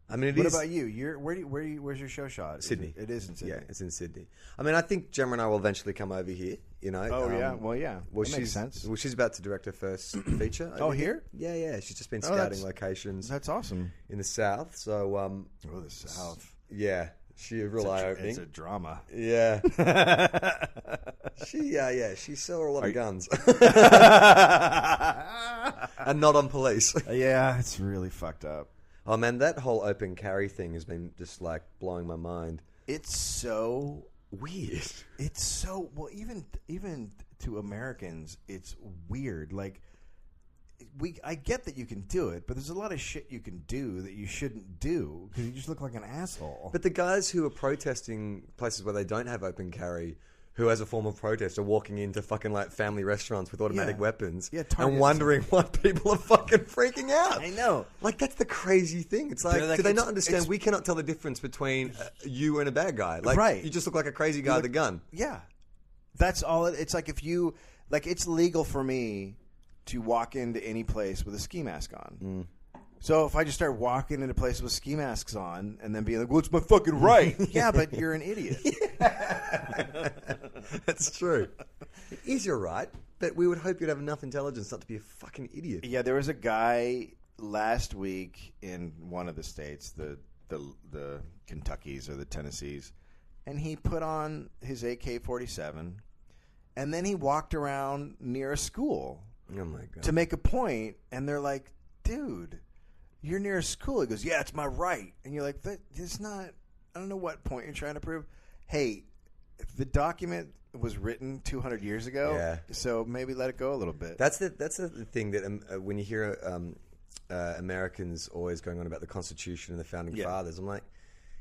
I mean, What about you? Where's your show shot? Sydney. It is in Sydney. Yeah, it's in Sydney. I mean, I think Gemma and I will eventually come over here, you know. Oh, yeah. Well, yeah. Well, that makes sense. Well, she's about to direct her first feature. Here? Yeah. She's just been scouting locations. That's awesome. In the South, so... the South. Yeah. She a real eye-opening. It's a drama. Yeah. She saw a lot of guns. And not on police. Yeah, it's really fucked up. Oh, man, that whole open carry thing has been just, like, blowing my mind. It's so weird. It's so... Well, even to Americans, it's weird. Like, I get that you can do it, but there's a lot of shit you can do that you shouldn't do because you just look like an asshole. But the guys who are protesting places where they don't have open carry, who as a form of protest are walking into fucking like family restaurants with automatic weapons and wondering why people are fucking freaking out. I know. Like, that's the crazy thing. It's like, do they not understand we cannot tell the difference between you and a bad guy? Like, right. You just look like a crazy guy with a gun. Yeah. That's all. It's like if you... Like, it's legal for me to walk into any place with a ski mask on. Mm. So if I just start walking into places with ski masks on and then being like, well, it's my fucking right. Yeah, but you're an idiot. That's true. It is your right, but we would hope you'd have enough intelligence not to be a fucking idiot. Yeah, there was a guy last week in one of the states, the Kentuckys or the Tennessees, and he put on his AK-47, and then he walked around near a school Oh my God. to make a point, and they're like, dude, you're near a school. He goes, yeah, it's my right. And you're like, it's not, I don't know what point you're trying to prove. Hey, the document was written 200 years ago, so maybe let it go a little bit. That's the thing that when you hear Americans always going on about the Constitution and the Founding Fathers, I'm like,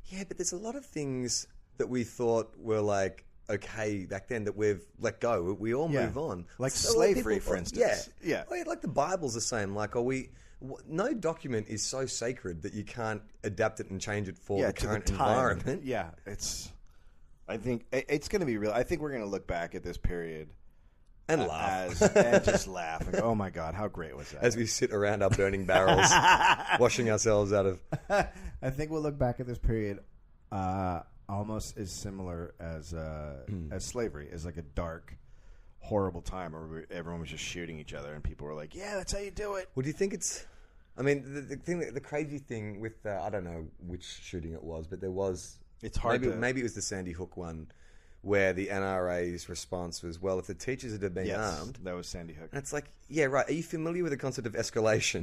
yeah, but there's a lot of things that we thought were like, okay back then that we've let go. We all move on. Like slavery, for instance. Yeah. Like the Bible's the same. Like, no document is so sacred that you can't adapt it and change it for the current environment. Yeah, I think it's going to be real. I think we're going to look back at this period and laugh and just laugh. Like, oh my God, how great was that? As we sit around our burning barrels, washing ourselves out of. I think we'll look back at this period almost as similar as slavery, as like a dark, horrible time where everyone was just shooting each other and people were like, "Yeah, that's how you do it." Well, do you think it's? I mean, the crazy thing with I don't know which shooting it was, but there was. It's hard. Maybe it was the Sandy Hook one, where the NRA's response was, "Well, if the teachers had been armed, that was Sandy Hook." And it's like, yeah, right. Are you familiar with the concept of escalation,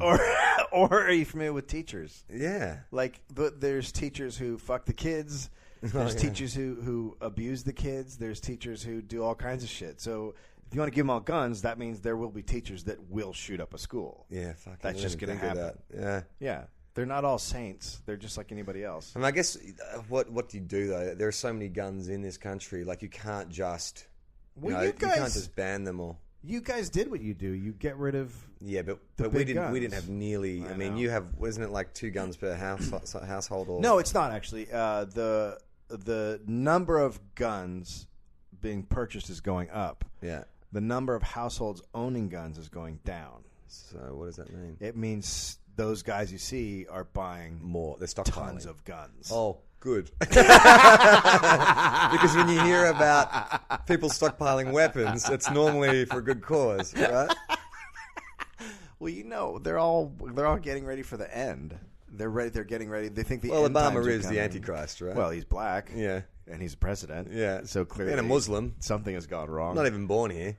or are you familiar with teachers? Yeah, like there's teachers who fuck the kids. There's teachers who abuse the kids. There's teachers who do all kinds of shit. So if you want to give them all guns, that means there will be teachers that will shoot up a school. Yeah, fuck. That's just going to happen. Yeah. They're not all saints. They're just like anybody else. I mean, I guess what do you do though? There are so many guns in this country. Like you can't just you can't just ban them all. You guys did what you do. You get rid of but we didn't have nearly. I mean, you have wasn't it like 2 guns per household? Or no, it's not actually. The number of guns being purchased is going up. Yeah. The number of households owning guns is going down. So what does that mean? It means those guys you see are buying more. They're stockpiling tons of guns. Oh, good. Because when you hear about people stockpiling weapons, it's normally for a good cause, right? Well, they're all getting ready for the end. They're ready. They're getting ready. They think the end Obama times are is coming. the Antichrist, right? Well, he's black. Yeah. And he's a president. Yeah. So clearly, and a Muslim. Something has gone wrong. Not even born here.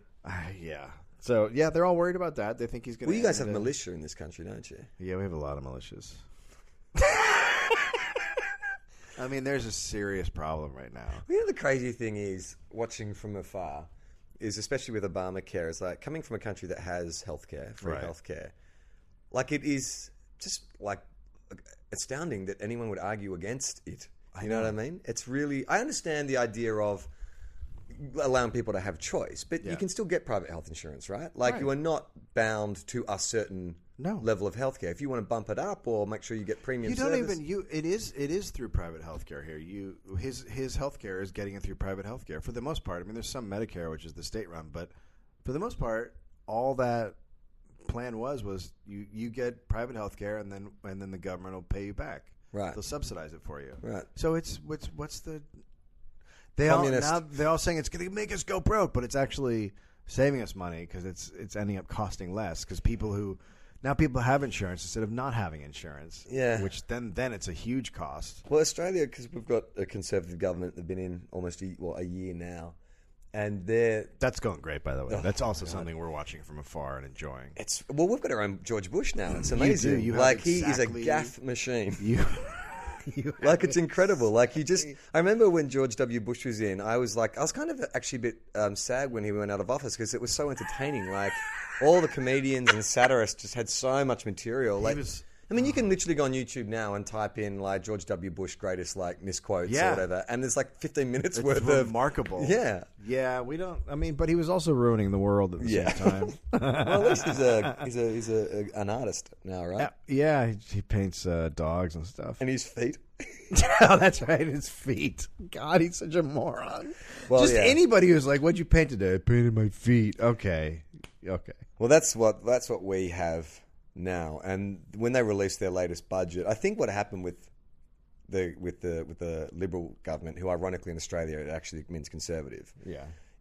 Yeah. So they're all worried about that. They think he's going to. Well, you guys have militia in this country, don't you? Yeah, we have a lot of militias. I mean, there's a serious problem right now. You know, the crazy thing is, watching from afar, is especially with Obamacare, is like coming from a country that has healthcare, free healthcare. Like, it is just like astounding that anyone would argue against it. You know what I mean? It's really... I understand the idea of allowing people to have choice, but you can still get private health insurance, right? Like, you are not bound to a certain level of healthcare. If you want to bump it up or make sure you get premium service... It is through private healthcare here. His healthcare is getting it through private healthcare for the most part. I mean, there's some Medicare, which is the state run, but for the most part, all that plan was you get private healthcare, and then the government will pay you back. Right. They'll subsidize it for you. Right. So what's the... They're all saying it's going to make us go broke, but it's actually saving us money because it's ending up costing less because people have insurance instead of not having insurance. Yeah. Which then it's a huge cost. Well, Australia, because we've got a Conservative government that's been in almost a year now, and that's going great, by the way. That's also something we're watching from afar and enjoying. We've got our own George Bush now. It's amazing. He is a gaff machine. It's incredible. I remember when George W. Bush was in, I was kind of actually a bit sad when he went out of office because it was so entertaining. All the comedians and satirists just had so much material. You can literally go on YouTube now and type in George W. Bush greatest misquotes or whatever, and there's 15 minutes worth of remarkable. Yeah, we don't. I mean, but he was also ruining the world at the same time. Well, at least he's an artist now, right? Yeah, he paints dogs and stuff. And his feet. Oh, that's right, his feet. God, he's such a moron. Well, anybody who's like, "What'd you paint today?" I painted my feet. Okay. Well, that's what we have now. And when they released their latest budget, I think what happened with the Liberal government, who ironically in Australia it actually means conservative,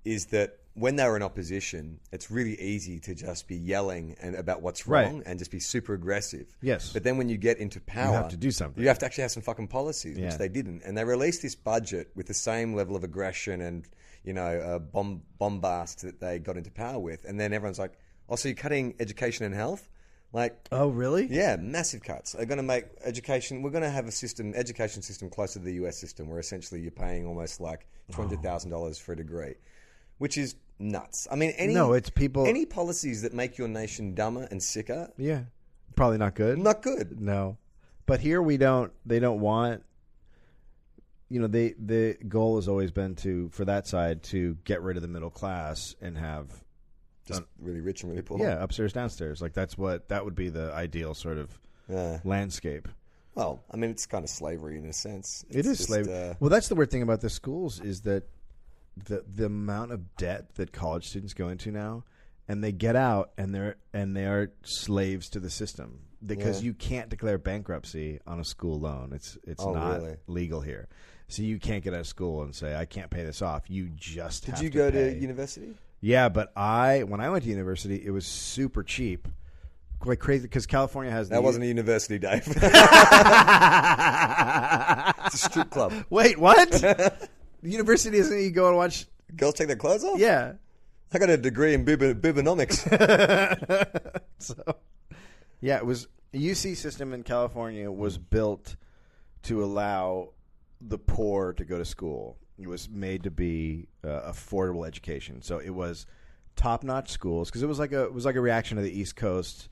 is that when they were in opposition, it's really easy to just be yelling about what's wrong and just be super aggressive. Yes. But then when you get into power, you have to do something. You have to actually have some fucking policies, which they didn't. And they released this budget with the same level of aggression and bombast that they got into power with. And then everyone's like, "Oh, so you're cutting education and health?" Oh, really? Yeah, massive cuts. They're going to make education... We're going to have education system closer to the US system where essentially you're paying almost $200,000 for a degree, which is nuts. I mean, any policies that make your nation dumber and sicker... Yeah. Probably not good. Not good. No. But here they don't want... the goal has always been for that side to get rid of the middle class and have... Just really rich and really poor. Yeah, upstairs, downstairs. That would be the ideal sort of landscape. Well, I mean, it's kind of slavery in a sense. It is slavery. Well, that's the weird thing about the schools is that the amount of debt that college students go into now, and they get out and they are slaves to the system because you can't declare bankruptcy on a school loan. It's not legal here, so you can't get out of school and say I can't pay this off. You just have to pay. Did you go to university? Yeah, but when I went to university, it was super cheap, like crazy, because California has... That wasn't a university, Dave. It's a strip club. Wait, what? The university isn't you go and watch... Girls take their clothes off? Yeah. I got a degree in boobonomics. It was... The UC system in California was built to allow the poor to go to school. It was made to be affordable education, so it was top-notch schools because it was like a reaction to the East Coast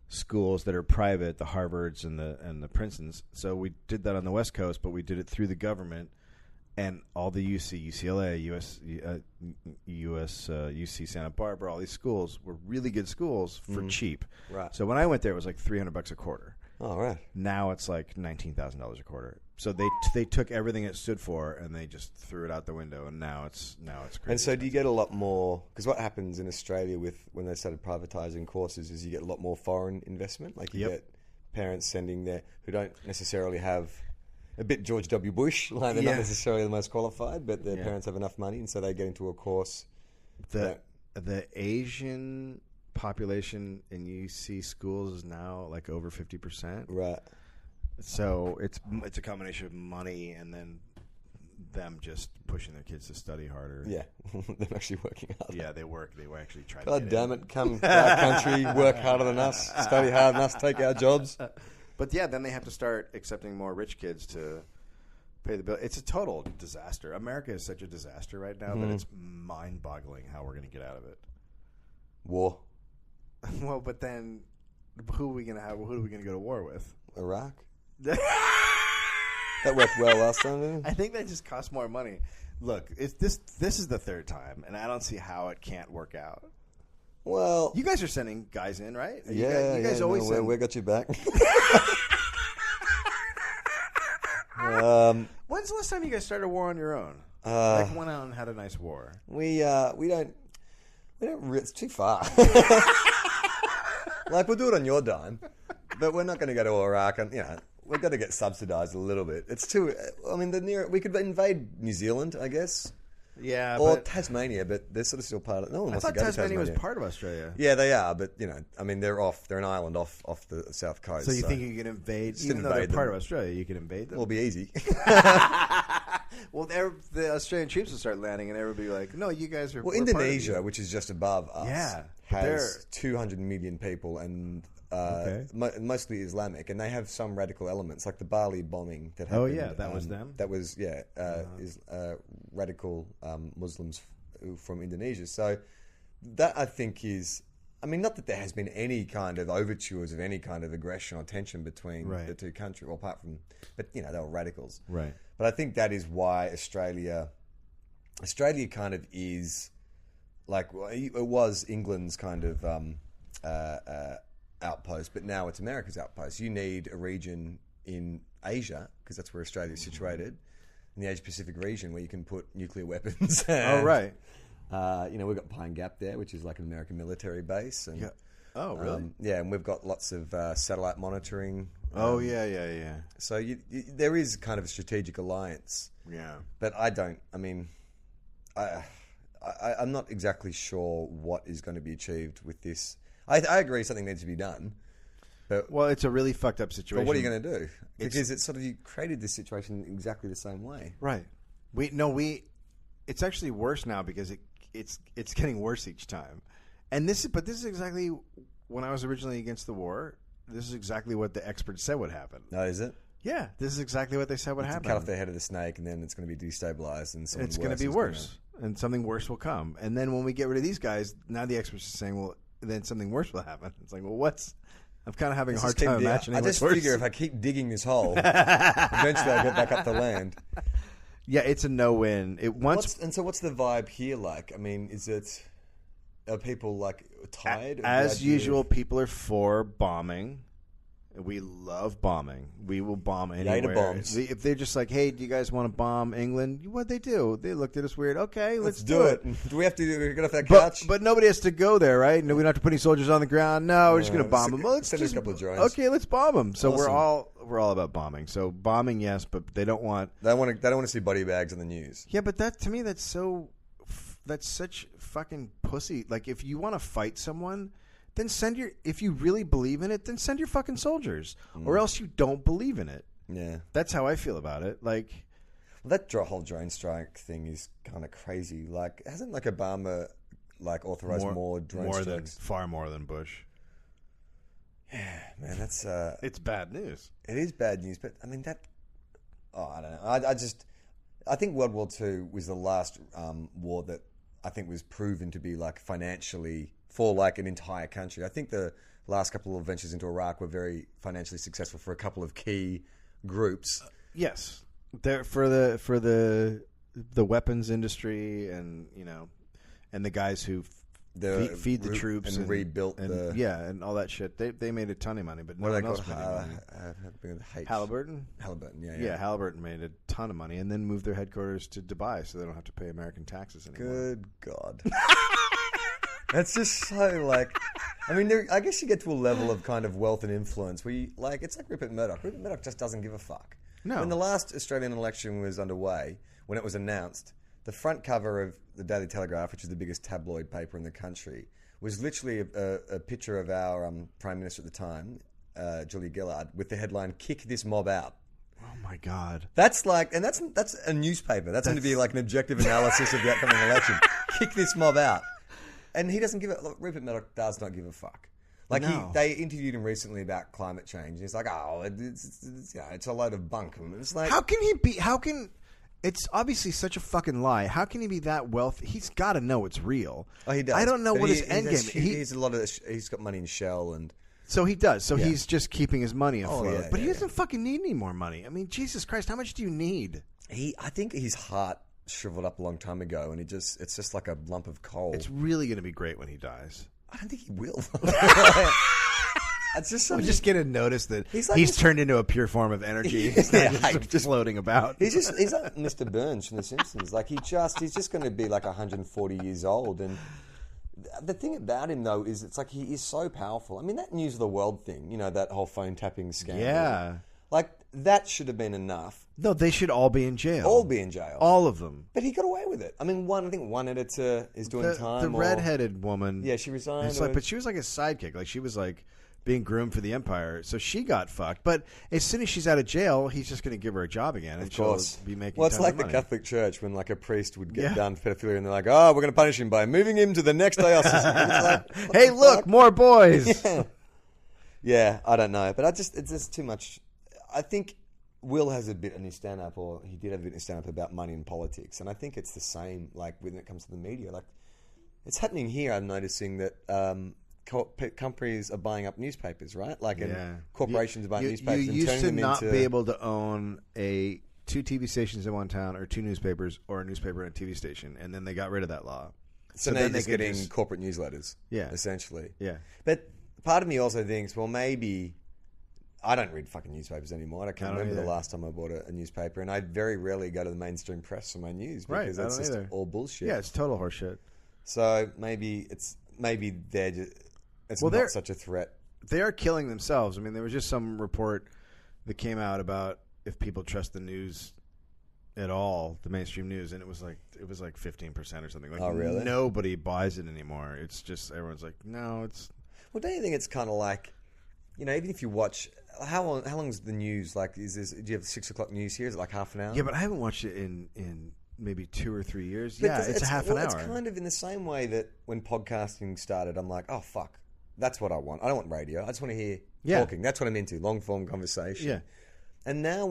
schools that are private, the Harvards and the Princetons. So we did that on the West Coast, but we did it through the government, and all the UCLA, UC Santa Barbara, all these schools were really good schools for cheap. Right. So when I went there, it was like $300 a quarter. Oh, right. Now it's like $19,000 a quarter. So they took everything it stood for and they just threw it out the window, and now it's crazy. And so do you get a lot more? Because what happens in Australia when they started privatising courses is you get a lot more foreign investment. Like you get parents sending who don't necessarily have a bit George W. Bush, they're not necessarily the most qualified, but their parents have enough money, and so they get into a course. The Asian population in UC schools is now like over 50%. Right. So it's a combination of money and then them just pushing their kids to study harder. Yeah, them actually working hard. Yeah, they work. They actually try. God damn it! Come to our country, work harder than us, study harder than us, take our jobs. But then they have to start accepting more rich kids to pay the bill. It's a total disaster. America is such a disaster right now that it's mind-boggling how we're going to get out of it. War. Well, but then who are we going to have? Who are we going to go to war with? Iraq. That worked well last time, didn't it? I think that just costs more money. Look, this is the third time, and I don't see how it can't work out. Well, You guys are sending guys in, right? yeah, you guys always send. we got you back. When's the last time you guys started a war on your own? Went out and had a nice war. We don't. It's too far. Like, we'll do it on your dime, but we're not going to go to Iraq, and we've got to get subsidised a little bit. It's too. I mean, we could invade New Zealand, I guess. Yeah, or Tasmania, but they're sort of still part of. No one wants to go to Tasmania. was part of Australia. Yeah, they are, but I mean, they're off. They're an island off the south coast. So you think you can invade, even though they're part of Australia, you can invade them? It'll be easy. Well, the Australian troops will start landing, and everybody will be like, "No, you guys are." Well, Indonesia, which is just above us, they're has 200 million people and mostly Islamic, and they have some radical elements, like the Bali bombing that happened. Oh yeah, that was them. That was radical Muslims from Indonesia. So that, I think, is. I mean, not that there has been any kind of overtures of any kind of aggression or tension between the two countries, well, apart from, but they were radicals, right? But I think that is why Australia kind of is like, it was England's kind of outpost, but now it's America's outpost. You need a region in Asia, because that's where Australia is situated, in the Asia Pacific region, where you can put nuclear weapons. Oh, right. We've got Pine Gap there, which is like an American military base. And, Oh, really? And we've got lots of satellite monitoring. Yeah. So there is kind of a strategic alliance. Yeah. But I'm not exactly sure what is going to be achieved with this. I agree something needs to be done. But, well, it's a really fucked up situation. But what are you going to do? Because it's sort of, you created this situation exactly the same way. Right. It's actually worse now because it's getting worse each time. And this is exactly, when I was originally against the war, this is exactly what the experts said would happen. Oh, is it? Yeah, this is exactly what they said would happen. Cut off the head of the snake, and then it's going to be destabilized, and it's going to be worse, and something worse will come. And then when we get rid of these guys, now the experts are saying, well, then something worse will happen. It's like, well, I'm kind of having a hard time imagining I just what's figure worse. if I keep digging this hole, eventually I'll get back up to land. Yeah, it's a no-win. So what's the vibe here like? I mean, are people like tired? As usual, people are for bombing. We love bombing. We will bomb anywhere. Bombs. If they're just like, hey, do you guys want to bomb England? What'd they do? They looked at us weird. Okay, let's do it. Do we have to get off that couch? But nobody has to go there, right? No, we don't have to put any soldiers on the ground. No, we're just going to bomb them. Well, let's send a couple of drones. Okay, let's bomb them. So awesome. we're all about bombing. So bombing, yes, but they don't want. They don't want to see body bags on the news. Yeah, but to me, that's such fucking pussy. Like, if you want to fight someone, then if you really believe in it, then send your fucking soldiers, or else you don't believe in it. Yeah, that's how I feel about it. Like, that whole drone strike thing is kind of crazy. Like, hasn't Obama authorized more drone strikes? Far more than Bush. Yeah, man, that's it's bad news. It is bad news, but I mean I don't know. I think World War II was the last war that I think was proven to be like financially for like an entire country. I think the last couple of ventures into Iraq were very financially successful for a couple of key groups. Yes, for the weapons industry, and and the guys who feed the troops and rebuilt and all that shit. They made a ton of money, but no one else made any money. Halliburton, yeah. Halliburton made a ton of money, and then moved their headquarters to Dubai, so they don't have to pay American taxes anymore. Good God. That's just so like, I mean, I guess you get to a level of kind of wealth and influence where it's like Rupert Murdoch. Rupert Murdoch just doesn't give a fuck. No. When the last Australian election was underway, when it was announced, the front cover of the Daily Telegraph, which is the biggest tabloid paper in the country, was literally a picture of our Prime Minister at the time, Julia Gillard, with the headline, "Kick this mob out." Oh my God. That's a newspaper. That's going to be like an objective analysis of the upcoming election. Kick this mob out. And he doesn't give a... Look, Rupert Murdoch does not give a fuck. Like, no. They interviewed him recently about climate change. And he's like, it's a load of bunk. And it's like... How can... It's obviously such a fucking lie. How can he be that wealthy? He's got to know it's real. Oh, he does. I don't know what his end game is. He's got money in Shell and... So he does. So Yeah. he's just keeping his money afloat. yeah, but he yeah, doesn't fucking need any more money. I mean, Jesus Christ, how much do you need? I think his heart shriveled up a long time ago, and it's just like a lump of coal. It's really going to be great when he dies. I don't think he will. It's just We just get a notice that He's he's like- turned into a pure form of energy. He's not just floating about. He's like Mr. Burns from The Simpsons. Like he's just going to be like 140 years old. And the thing about him though is it's like he is so powerful. I mean that News of the World thing, you know, that whole phone tapping scandal. Yeah. Like that should have been enough. No, they should all be in jail. All be in jail. All of them. But he got away with it. I mean, I think one editor is doing time. The redheaded woman. Yeah, she resigned. It's like, but she was like a sidekick. Like she was like being groomed for the Empire, so she got fucked. But as soon as she's out of jail, he's just going to give her a job again, and Of course. she'll be making. Well, it's tons like of the money. Catholic Church when like a priest would get Yeah. done for pedophilia, and they're like, "Oh, we're going to punish him by moving him to the next diocese." And it's like, what Hey, the look, fuck? more boys. Yeah, I don't know, but it's just too much. I think Will has a bit in his stand-up, or he did have a bit in his stand-up about money and politics, and I think it's the same. Like when it comes to the media, like it's happening here. I'm noticing that companies are buying up newspapers, right? Like, and corporations are buying newspapers You and used turning to them not into. be able to own two TV stations in one town, or two newspapers, or a newspaper and a TV station, and then they got rid of that law. So now you're then just they could getting corporate newsletters, Yeah. essentially. Yeah. But part of me also thinks, well, maybe I don't read fucking newspapers anymore. I can't I don't remember the either. last time I bought a newspaper, and I very rarely go to the mainstream press for my news Right, because I it's don't just either. all bullshit. Yeah, it's total horseshit. So maybe they're just, it's Well, they're- not such a threat. They are killing themselves. I mean, there was just some report that came out about if people trust the news at all, the mainstream news, and it was like 15% or something. Like, Oh, really? Nobody buys it anymore. It's just everyone's like, no, it's. Well, don't you think it's kind of like, you know, even if you watch, how long is the news? Like, do you have 6 o'clock news here? Is it like half an hour? Yeah, but I haven't watched it in maybe 2 or 3 years. But Yeah, it's a half an hour. It's kind of in the same way that when podcasting started, I'm like, oh, fuck. That's what I want. I don't want radio. I just want to hear talking. That's what I'm into, long-form conversation. Yeah. And now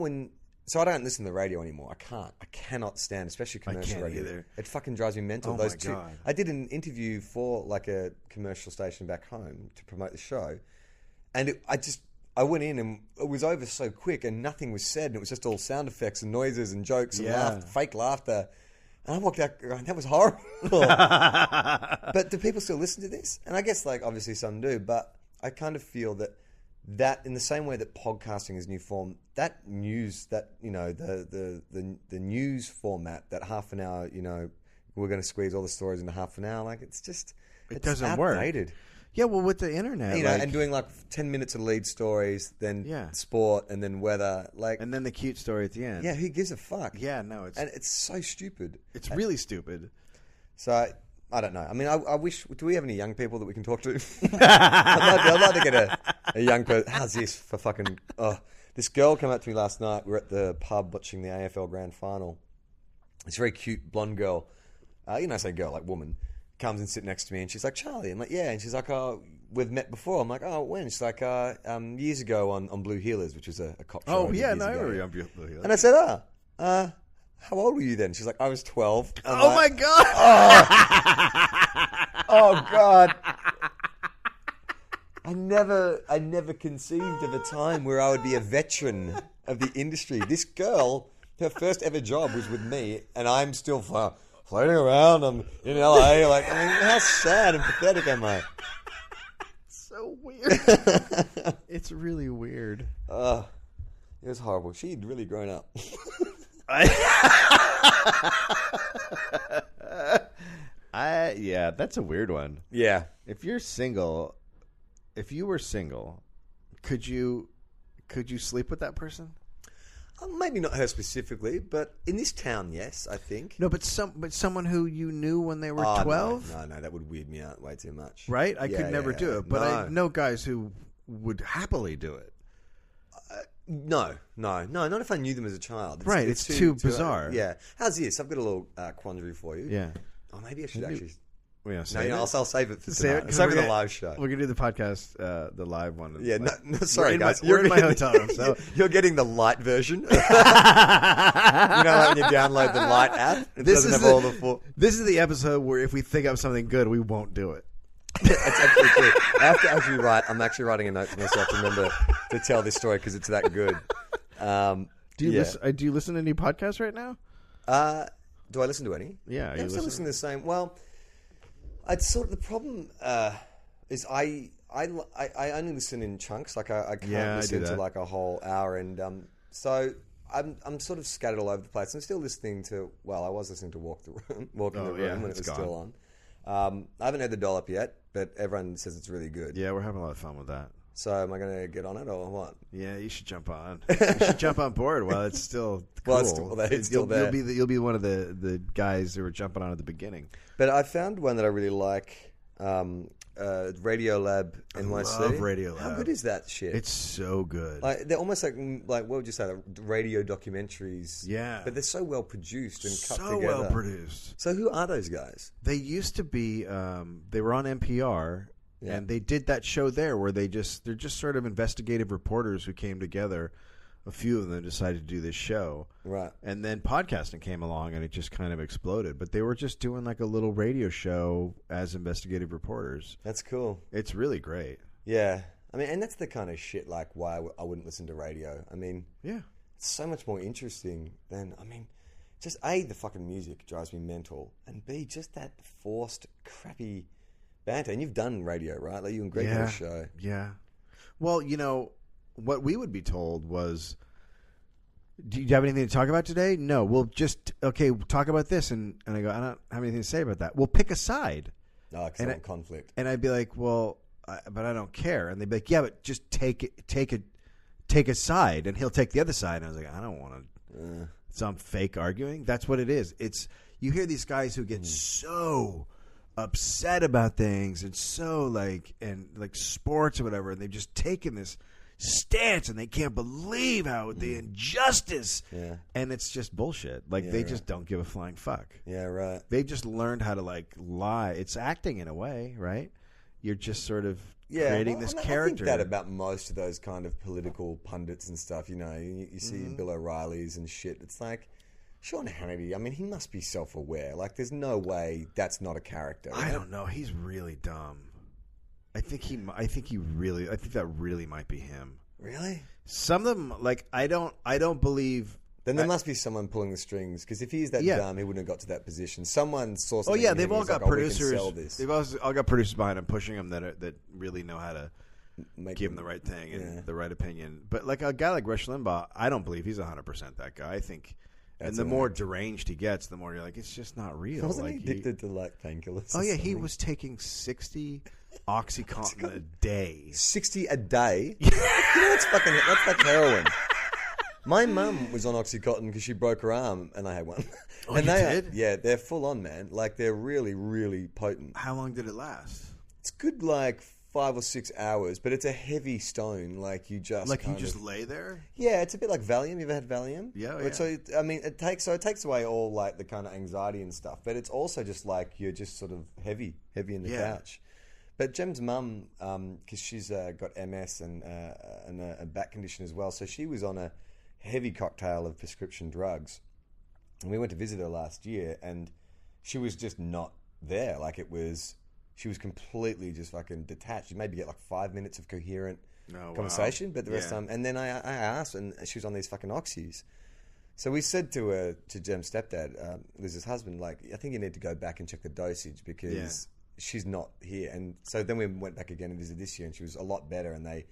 so I don't listen to the radio anymore. I cannot stand, especially commercial can't radio. either. It fucking drives me mental. Oh, Those my two. God. I did an interview for like a commercial station back home to promote the show, and I went in and it was over so quick, and nothing was said, and it was just all sound effects and noises and jokes and fake laughter. And I walked out going, that was horrible. But do people still listen to this? And I guess, like, obviously some do, but I kind of feel that in the same way that podcasting is new form, that news, that, you know, the news format, that half an hour, you know, we're going to squeeze all the stories into half an hour, like, it's doesn't outdated. work. Yeah, well, with the internet, You know, and doing like 10 minutes of lead stories, then sport, and then weather, like, and then the cute story at the end. yeah, who gives a fuck? Yeah, no, It's so stupid. it's really stupid. So I don't know. I mean, I wish. Do we have any young people that we can talk to? I'd like to get a young person. How's this for fucking? Oh, this girl came up to me last night. We were at the pub watching the AFL Grand Final. This very cute blonde girl. You know, I say girl, like woman. Comes and sits next to me, and she's like, Charlie. I'm like, yeah. And she's like, oh, we've met before. I'm like, oh, when? She's like, years ago on Blue Heelers, which was a cop show. Oh, yeah, years no, I ago. remember Blue Heelers. And I said, how old were you then? She's like, I was 12. I'm Oh, like, my God. Oh God! I never conceived of a time where I would be a veteran of the industry. This girl, her first ever job was with me, and I'm still floating around. I'm in LA. Like, I mean, how sad and pathetic am I? So weird. It's really weird. It was horrible. She'd really grown up. Yeah, that's a weird one. Yeah. If you were single, could you sleep with that person? Maybe not her specifically, but in this town, yes, I think. No, but someone who you knew when they were 12? No, that would weird me out way too much. Right? I could never do it, but No. I know guys who would happily do it. No, not if I knew them as a child. Right, it's too bizarre. Yeah. How's this? I've got a little quandary for you. Yeah. Oh, maybe I should actually... Yeah, I'll save it for Save tonight. it, 'cause Save it we're for the gonna- live show. We're going to do the podcast, the live one. Yeah, no, We're sorry, in guys. we're in my hotel room, so... You're getting the light version. You know, like when you download the light app, it doesn't have all the... This is the episode where if we think of something good, we won't do it. It's actually true. I have to actually write. I'm actually writing a note to myself to remember to tell this story because it's that good. Do you listen to any podcasts right now? Do I listen to any? Yeah, I'm still listening to the same. Well, it's sort of the problem is I only listen in chunks. Like I can't listen to like a whole hour, and so I'm sort of scattered all over the place. I'm still listening to. Well, I was listening to Walk the Room when it was still on. I haven't heard the Dollop yet, but everyone says it's really good. Yeah, we're having a lot of fun with that. So am I going to get on it or what? Yeah, you should jump on. You should jump on board while it's still cool. It's still there. You'll be one of the guys who were jumping on at the beginning. But I found one that I really like, Radiolab NYC. I love Radiolab. How good is that shit? It's so good. Like they're almost like what would you say, radio documentaries? Yeah, but they're so well produced and cut together. So well produced. So who are those guys? They used to be. They were on NPR. Yeah. And they did that show there where they're just sort of investigative reporters who came together. A few of them decided to do this show. Right. And then podcasting came along and it just kind of exploded. But they were just doing like a little radio show as investigative reporters. That's cool. It's really great. Yeah. I mean, and that's the kind of shit like why I wouldn't listen to radio. I mean, yeah, it's so much more interesting than, I mean, just A, the fucking music drives me mental. And B, just that forced, crappy banter. And you've done radio, right? Like you and Greg had a show. Yeah. Well, what we would be told was, do you have anything to talk about today? No. We'll just, talk about this. And I go, I don't have anything to say about that. We'll pick a side. Oh, because I want conflict. And I'd be like, well, but I don't care. And they'd be like, yeah, but just take a side. And he'll take the other side. And I was like, I don't want to. Some fake arguing. That's what it is. You hear these guys who get so upset about things and so like sports or whatever, and they've just taken this stance and they can't believe how the injustice, and it's just bullshit. They just don't give a flying fuck. Yeah, right. They've just learned how to lie. It's acting in a way, right? You're just sort of creating this character. I think that about most of those kind of political pundits and stuff. You see Bill O'Reilly's and shit. It's like Sean Hannity, I mean, he must be self-aware. Like, there's no way that's not a character. Right? I don't know. He's really dumb. I think that really might be him. Really? Some of them, like, I don't believe. Then there must be someone pulling the strings, because if he's that dumb, he wouldn't have got to that position. Someone saw something. Oh yeah, they've all got producers. They've all got producers behind them, pushing them that really know how to give him the right thing and the right opinion. But like a guy like Rush Limbaugh, I don't believe he's 100% that guy. I think. And the more deranged he gets, the more you're like, it's just not real. Wasn't he addicted to like painkillers? Oh yeah, he was taking 60 OxyContin a day. 60 a day? That's like heroin. My mum was on OxyContin because she broke her arm, and I had one. Oh, and they did? They're full on, man. Like they're really, really potent. How long did it last? It's good, like 5 or 6 hours, but it's a heavy stone. Like you just lay there. Yeah, it's a bit like Valium. You ever had Valium? Yeah. So I mean, it takes away all like the kind of anxiety and stuff, but it's also just like you're just sort of heavy in the couch. But Jem's mum, because she's got MS and a back condition as well, so she was on a heavy cocktail of prescription drugs, and we went to visit her last year, and she was just not there. Like she was completely just fucking detached. You maybe get like 5 minutes of coherent conversation, but the rest of the time. And then I asked, and she was on these fucking oxys. So we said to Jem's stepdad, Liz's husband, like, I think you need to go back and check the dosage because she's not here. And so then we went back again and visited this year, and she was a lot better, and they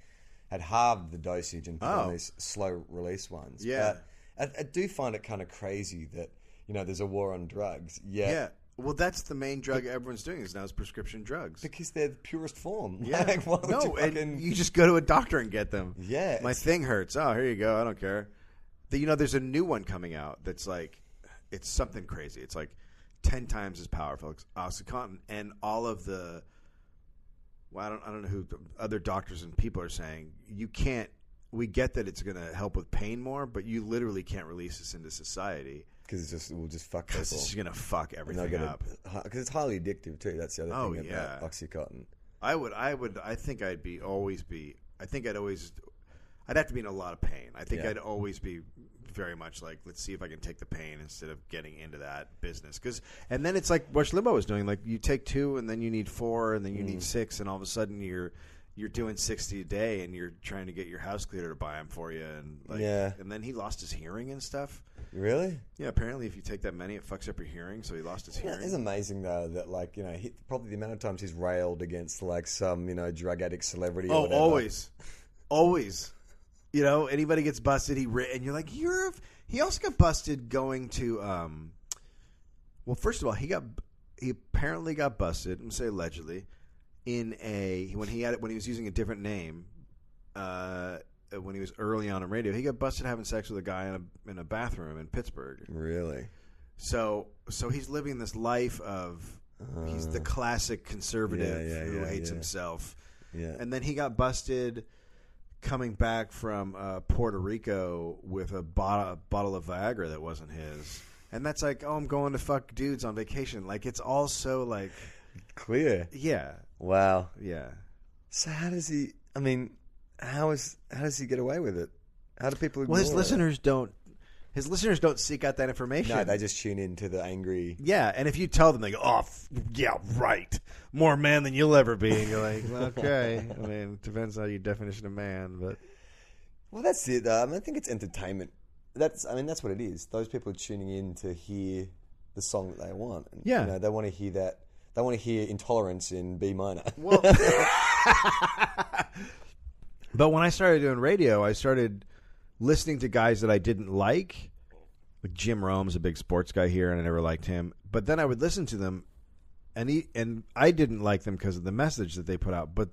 had halved the dosage and put on these slow release ones. Yeah. But I do find it kind of crazy that, there's a war on drugs. Yeah. Well, that's the main drug everyone's doing is prescription drugs. Because they're the purest form. Yeah. Like, and you just go to a doctor and get them. Yeah. My thing hurts. Oh, here you go. I don't care. There's a new one coming out that's like, it's something crazy. It's like 10 times as powerful as OxyContin, and all of the, I don't know who the other doctors and people are saying, we get that it's going to help with pain more, but you literally can't release this into society. Because it will just fuck people. Because it's going to fuck everything up. Because it's highly addictive too. That's the other thing about OxyContin. I think I'd have to be in a lot of pain. I think I'd always be very much like, let's see if I can take the pain instead of getting into that business. And then it's like Rush Limbaugh was doing. Like, you take 2, and then you need 4, and then you need 6, and all of a sudden you're doing 60 a day, and you're trying to get your house cleaner to buy them for you. And and then he lost his hearing and stuff. Really? Yeah, apparently if you take that many, it fucks up your hearing, so he lost his hearing. It's amazing, though, that, like, probably the amount of times he's railed against, like, some, drug addict celebrity or whatever. Always. Always. Anybody gets busted, and you're like, he also got busted going to, well, first of all, he apparently got busted, I'm going to say allegedly, when he was using a different name, when he was early on in radio, he got busted having sex with a guy in a bathroom in Pittsburgh. Really? So he's living this life of he's the classic conservative who hates himself. Yeah. And then he got busted coming back from Puerto Rico with a bottle of Viagra that wasn't his. And that's like, I'm going to fuck dudes on vacation. Like, it's all so like clear. Yeah. Wow. Yeah. So how does he? I mean, how does he get away with it? How do people ignore his listeners don't seek out that information. No, they just tune in to the angry. Yeah, and if you tell them, they go, "Oh, yeah, right, more man than you'll ever be," and you're like, well, "Okay." I mean, it depends on your definition of man, but that's it. I think it's entertainment. That's what it is. Those people are tuning in to hear the song that they want. And, they want to hear that. They want to hear Intolerance in B minor. Well. But when I started doing radio, I started listening to guys that I didn't like. Like Jim Rome's a big sports guy here, and I never liked him. But then I would listen to them, and I didn't like them because of the message that they put out. But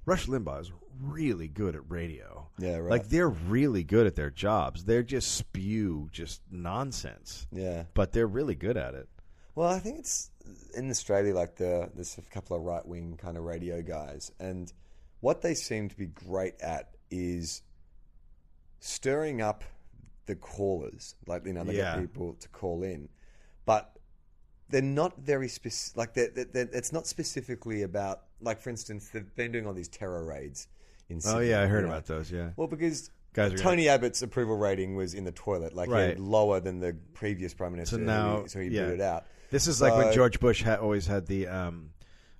Rush Limbaugh is really good at radio. Yeah, right. Like, they're really good at their jobs. They just spew nonsense. Yeah. But they're really good at it. Well, I think it's in Australia, like there's a couple of right-wing kind of radio guys, and what they seem to be great at is stirring up the callers. Like, they get people to call in, but they're not very specific. Like, it's not specifically about, like, for instance, they've been doing all these terror raids in Sydney. Oh yeah, I heard about those. Yeah. Well, because Tony Abbott's approval rating was in the toilet, like lower than the previous prime minister. So now, so he booted out. This is like when George Bush always had the.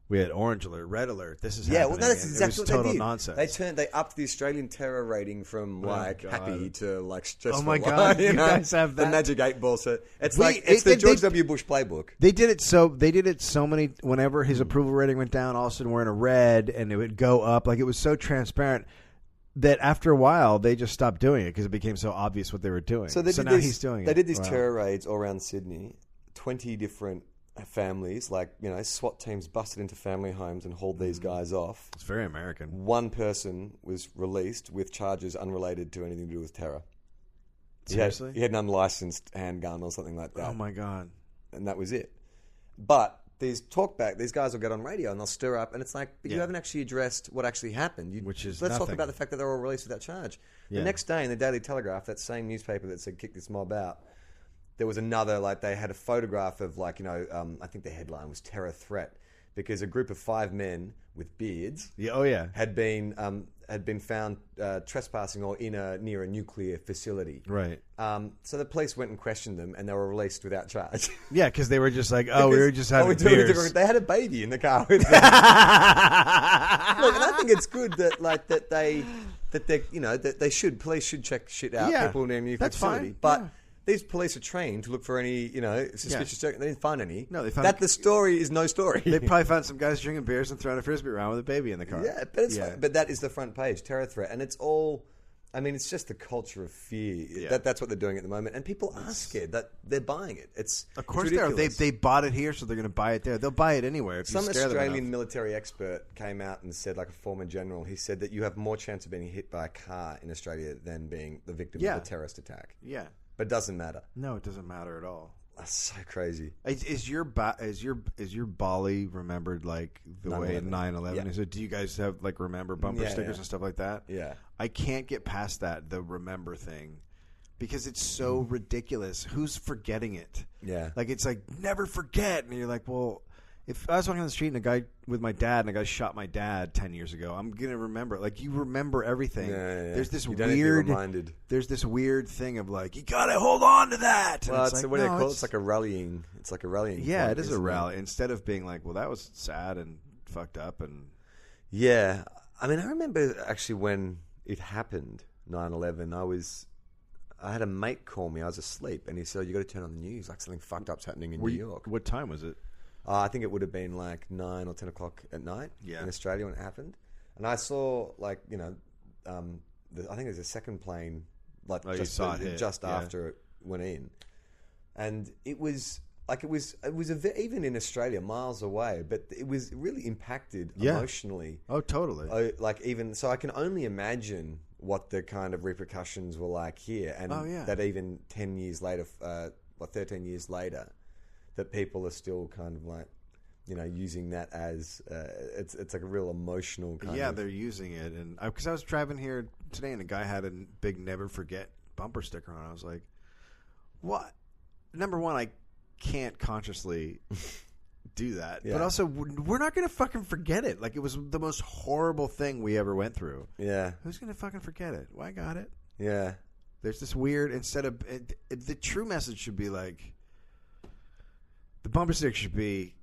We had orange alert, red alert. This is happening. Well, that's exactly what total they did. Nonsense. They upped the Australian terror rating from happy to like stressful. Oh my god, you guys have that? The Magic 8 Ball. So it's the George W. Bush playbook. They did it so many. Whenever his approval rating went down, all of a sudden we're in a red, and it would go up. Like, it was so transparent that after a while they just stopped doing it because it became so obvious what they were doing. So now he's doing it. They did these terror raids all around Sydney. 20 different families, like, SWAT teams busted into family homes and hauled these guys off. It's very American. One person was released with charges unrelated to anything to do with terror. Seriously? He had an unlicensed handgun or something like that. Oh my god. And that was it. But these guys will get on radio and they'll stir up, and it's like, but you haven't actually addressed what actually happened. Let's talk about the fact that they were all released without charge. The next day in the Daily Telegraph, that same newspaper that said kick this mob out, there was another, like, they had a photograph of, like, I think the headline was terror threat, because a group of 5 men with beards had been found trespassing or near a nuclear facility. Right. So the police went and questioned them, and they were released without charge. Yeah, because they were just like, we were just having beers. They had a baby in the car with them. Look, and I think it's good that police should check shit out. People near a nuclear facility, fine. But. These police are trained to look for any, suspicious. They didn't find any. No, they found the story is no story. They probably found some guys drinking beers and throwing a frisbee around with a baby in the car. Yeah, but but that is the front page, terror threat, and it's all. I mean, it's just the culture of fear. Yeah. That's what they're doing at the moment, and people are scared that they're buying it. Of course they are. They bought it here, so they're going to buy it there. They'll buy it anywhere. If Some Australian military expert came out and said, like a former general, he said that you have more chance of being hit by a car in Australia than being the victim of a terrorist attack. Yeah. But it doesn't matter. No, it doesn't matter at all. That's so crazy. Is your Bali remembered like the 9/11. Way 9/11? Yeah. So do you guys have like remember bumper stickers and stuff like that? Yeah. I can't get past the remember thing, because it's so ridiculous. Who's forgetting it? Yeah. Like, it's like, never forget, and you're like, well, If I was walking on the street and a guy with my dad and a guy shot my dad 10 years ago, I'm gonna remember. Like you remember everything. Yeah. There's this you don't weird. Need to be reminded. There's this weird thing of like you gotta hold on to that. Well, it's like, what do you no, call it? It's like a rallying. It's like a rallying. Yeah, point, it is a isn't rally. Instead of being like, well, that was sad and fucked up and. Yeah, I mean, I remember actually when it happened, 9/11. I had a mate call me. I was asleep, and he said, "You got to turn on the news. Like something fucked up's happening in New York." What time was it? I think it would have been like 9 or 10 o'clock at night in Australia when it happened. And I saw I think there's a second plane like just after it went in, and it was like even in Australia miles away, but it was really impacted emotionally. Oh, totally. Like even so, I can only imagine what the kind of repercussions were like here, and that even 10 years later, 13 years later, that people are still kind of like, using that as it's like a real emotional kind of... Yeah, they're using it. And because I was driving here today and a guy had a big never forget bumper sticker on. I was like, what? Number one, I can't consciously do that. But also, we're not going to fucking forget it. Like, it was the most horrible thing we ever went through. Yeah. Who's going to fucking forget it? Well, I got it. Yeah. There's this weird, instead of... the true message should be like... The bumper sticker should be...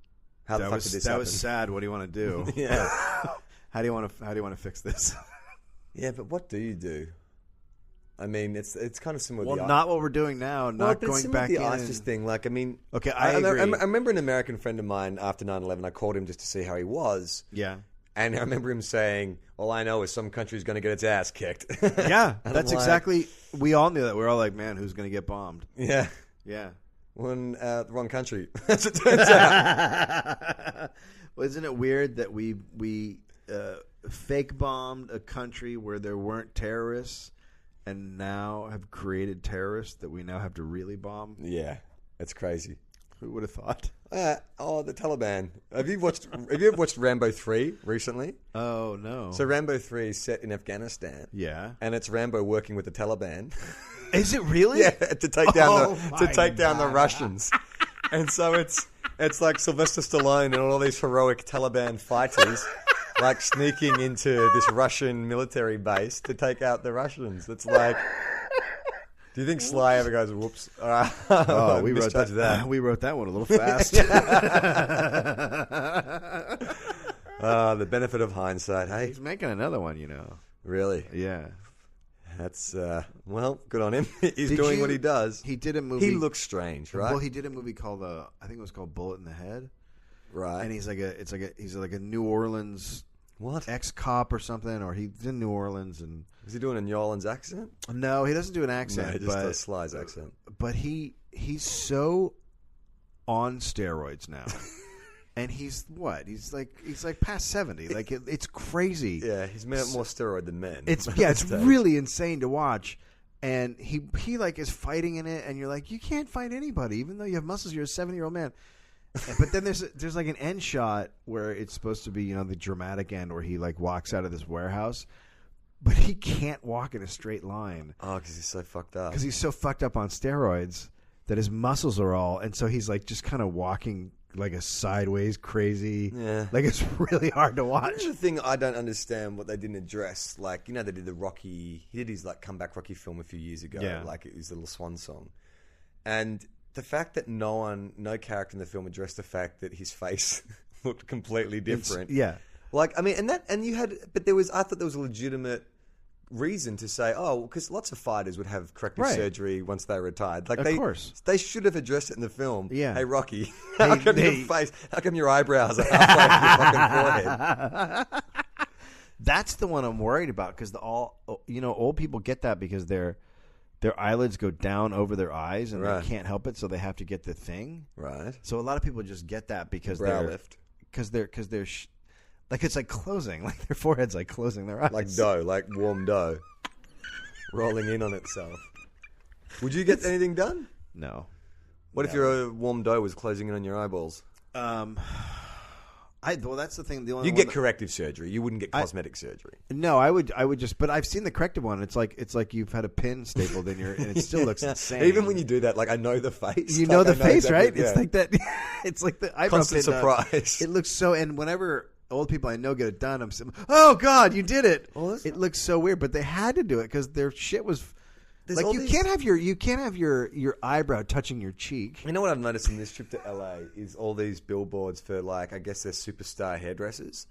How the fuck did this happen? That was sad. What do you want to do? Yeah. How do you want to fix this? Yeah, but what do you do? I mean, it's kind of similar. Well, not what we're doing now. Not going back in. The ISIS thing. Like, I mean, okay, I agree. I remember an American friend of mine after 9/11. I called him just to see how he was. Yeah. And I remember him saying, "All I know is some country's going to get its ass kicked." Yeah, that's exactly. We all knew that. We were all like, "Man, who's going to get bombed?" Yeah. Yeah. The wrong country, as it turns out. Well, isn't it weird that we fake bombed a country where there weren't terrorists, and now have created terrorists that we now have to really bomb? Yeah, that's crazy. Who would have thought? The Taliban. Have you ever watched Rambo 3 recently? Oh no! So Rambo 3 is set in Afghanistan. Yeah, and it's Rambo working with the Taliban. Is it really? Yeah, to take down the Russians. And so it's like Sylvester Stallone and all these heroic Taliban fighters like sneaking into this Russian military base to take out the Russians. It's like, do you think Sly ever goes, whoops? We wrote that. We wrote that one a little fast. The benefit of hindsight, hey? He's making another one, Really? Yeah. That's, good on him. He's doing what he does. He did a movie. He looks strange, right? Well, he did a movie called, I think it was called Bullet in the Head. Right. And he's like a New Orleans ex-cop or something, or he's in New Orleans. And is he doing a New Orleans accent? No, he doesn't do an accent. No, he just does Sly's accent. But he's so on steroids now. And he's what? He's like past 70. Like it's crazy. Yeah, he's made more steroid than men. It's really insane to watch. And he like is fighting in it, and you're like, you can't fight anybody, even though you have muscles. You're a 70-year-old man. But then there's like an end shot where it's supposed to be the dramatic end where he like walks out of this warehouse, but he can't walk in a straight line. Oh, because he's so fucked up. Because he's so fucked up on steroids that his muscles are all, and so he's like just kind of walking like a sideways crazy. Yeah. Like it's really hard to watch. That's the thing I don't understand what they didn't address. Like, they did the Rocky, he did his like comeback Rocky film a few years ago. Yeah. Like it was a little swan song. And the fact that no character in the film addressed the fact that his face looked completely different. Yeah. Like, I mean, I thought there was a legitimate reason to say, because lots of fighters would have corrective surgery once they retired. Like, of course. They should have addressed it in the film. Yeah. Hey, Rocky, how come your eyebrows are halfway to your fucking forehead? That's the one I'm worried about, because old people get that because their eyelids go down over their eyes and they can't help it, so they have to get the thing. Right. So a lot of people just get that because brow lift. Because they're like it's like closing, like their forehead's like closing their eyes, like dough, like warm dough, rolling in on itself. Would you get anything done? No. What if your warm dough was closing in on your eyeballs? Well, that's the thing. The only You get corrective surgery. You wouldn't get cosmetic surgery. No, I would just. But I've seen the corrective one. It's like you've had a pin stapled in your, and it still looks insane. Even when you do that, like I know the face. You know the face, exactly, right? yeah. It's like that. It's like the eyebrow Constant pin. surprise. It looks so. And whenever old people I know get it done, I'm saying, "Oh God, you did it!" Well, it looks so weird, but they had to do it because their shit was. There's Like you can't have your eyebrow touching your cheek. You know what I've noticed in this trip to LA is all these billboards for like I guess they're superstar hairdressers.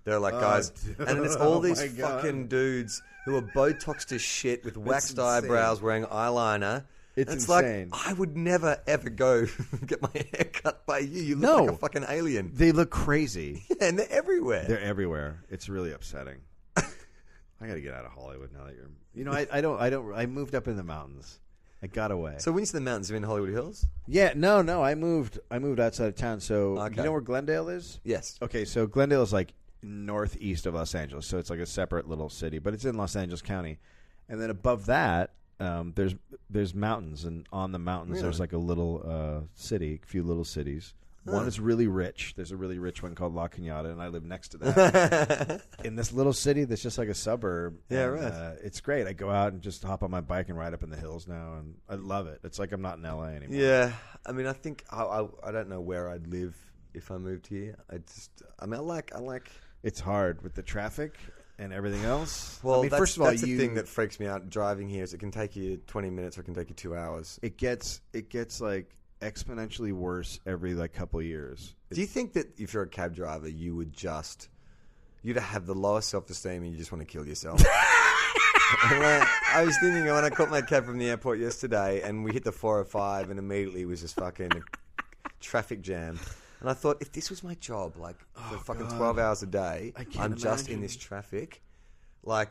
They're like guys, and it's all these fucking dudes who are Botoxed as shit with waxed eyebrows, wearing eyeliner. It's insane. Like I would never ever go get my hair cut by you. You look like a fucking alien. They look crazy. Yeah, and they're everywhere. They're everywhere. It's really upsetting. I got to get out of Hollywood now that you're. You know, I don't. I moved up in the mountains. I got away. So when you say the mountains, you're in Hollywood Hills? Yeah, no. I moved outside of town. So Okay. you know where Glendale is? Yes. Okay, so Glendale is like northeast of Los Angeles, so it's like a separate little city, but it's in Los Angeles County. And then above that, there's mountains, and on the mountains there's like a little city, a few little cities. One is really rich. There's a really rich one called La Cañada, and I live next to that. In this little city that's just like a suburb. Yeah, and, right. It's great. I go out and just hop on my bike and ride up in the hills now, and I love it. It's like I'm not in LA anymore. Yeah. I mean, I think I don't know where I'd live if I moved here. I like. It's hard with the traffic and everything else. Well, I mean, first of all, that's the thing that freaks me out driving here is it can take you 20 minutes or it can take you 2 hours. It gets like exponentially worse every like couple of years. Do you think that if you're a cab driver, you'd have the lowest self-esteem and you just want to kill yourself? I was thinking when I caught my cab from the airport yesterday and we hit the 405 and immediately it was just fucking a traffic jam. And I thought, if this was my job, like for fucking 12 hours a day, I'm just in this traffic, I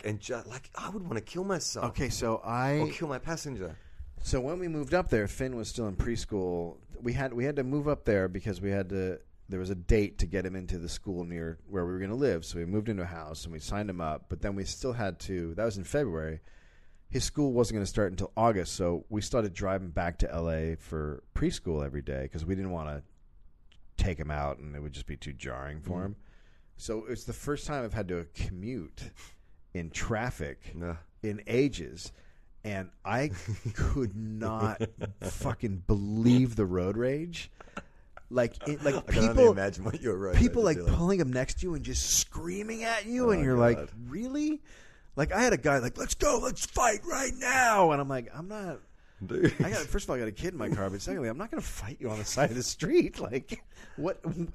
would want to kill myself. Okay, or kill my passenger. So when we moved up there, Finn was still in preschool. We had to move up there because there was a date to get him into the school near where we were going to live. So we moved into a house and we signed him up. But then we still had to. That was in February. His school wasn't going to start until August, so we started driving back to LA for preschool every day because we didn't want to take him out and it would just be too jarring for him. So it's the first time I've had to commute in traffic in ages. And I could not fucking believe the road rage. Like I can only imagine what your road people rage like is like. pulling up next to you and just screaming at you, and you're like, really? Like I had a guy like, let's go, let's fight right now, and I'm like, I'm not. Dude. First of all, I got a kid in my car, but secondly, I'm not going to fight you on the side of the street. Like,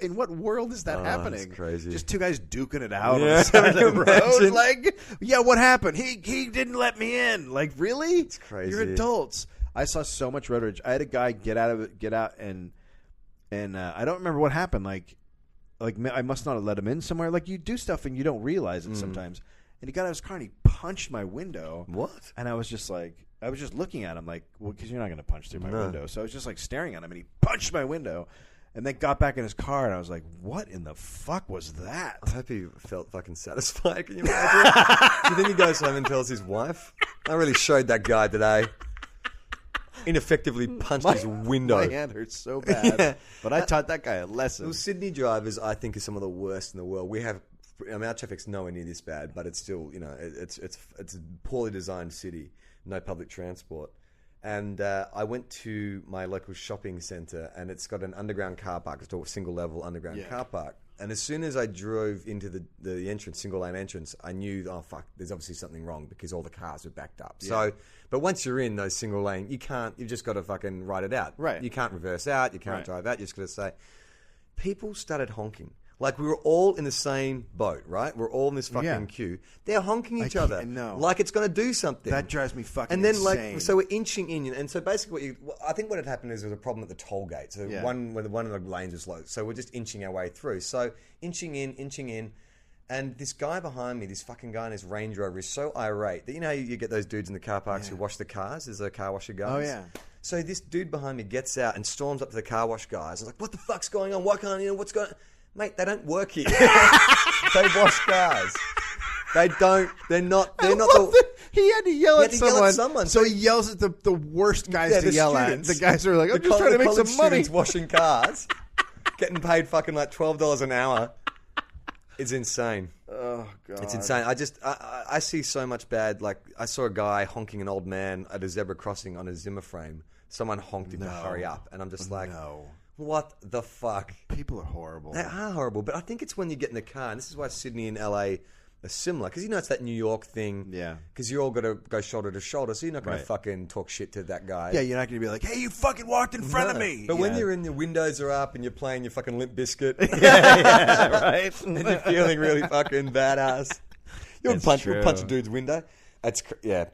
in what world is that happening? That's crazy. Just two guys duking it out on the side of the road. Like, yeah, what happened? He didn't let me in. Like, really? It's crazy. You're adults. I saw so much road rage. I had a guy get out, and I don't remember what happened. Like I must not have let him in somewhere. Like, you do stuff and you don't realize it sometimes. And he got out of his car and he punched my window. What? And I was just looking at him like, well, because you're not going to punch through my window. So I was just like staring at him, and he punched my window, and then got back in his car, and I was like, what in the fuck was that? I hope he felt fucking satisfied. Can you imagine? Do you think he goes home and tells his wife, I really showed that guy today. Ineffectively punched his window. My hand hurts so bad. But I taught that guy a lesson. Well, Sydney drivers, I think, are some of the worst in the world. Our traffic's nowhere near this bad, but it's still, it's a poorly designed city. No public transport. And I went to my local shopping centre, and it's got an underground car park. It's a single-level underground car park. And as soon as I drove into the entrance, single-lane entrance, I knew, oh, fuck, there's obviously something wrong because all the cars were backed up. Yeah. So, but once you're in those single-lane, you've just got to fucking ride it out. Right. You can't reverse out. You can't drive out. You just got to say. People started honking. Like, we were all in the same boat, right? We're all in this fucking queue. They're honking each other. No. Like it's going to do something. That drives me fucking And then, insane. so we're inching in. And so basically I think what had happened is there was a problem at the toll gate. So one of the lanes was low. So we're just inching our way through. So inching in. And this guy behind me, this fucking guy in his Range Rover is so irate that, you know, you get those dudes in the car parks who wash the cars. There's a car washer guys. Oh, yeah. So this dude behind me gets out and storms up to the car wash guys. And like, what the fuck's going on? Why can't, what's going on? Mate, they don't work here. They wash cars. They don't. They're not. He had to yell at someone. So he yells at the worst guys to yell students, at. The guys who are like, I'm just trying to make some money. Washing cars, getting paid fucking like $12 an hour. It's insane. Oh god, It's insane. I see so much bad. Like I saw a guy honking an old man at a zebra crossing on a Zimmer frame. Someone honked him to hurry up, and I'm just like, no. What the fuck? People are horrible. They are horrible, but I think it's when you get in the car, and this is why Sydney and LA are similar, because it's that New York thing. Yeah. Because you all got to go shoulder to shoulder, so you're not going to Right. fucking talk shit to that guy. Yeah, you're not going to be like, hey, you fucking walked in front of me. But when you're in, the windows are up, and you're playing your fucking Limp Bizkit, right? and you're feeling really fucking badass, you'll It's punch true. a dude's window. That's yeah.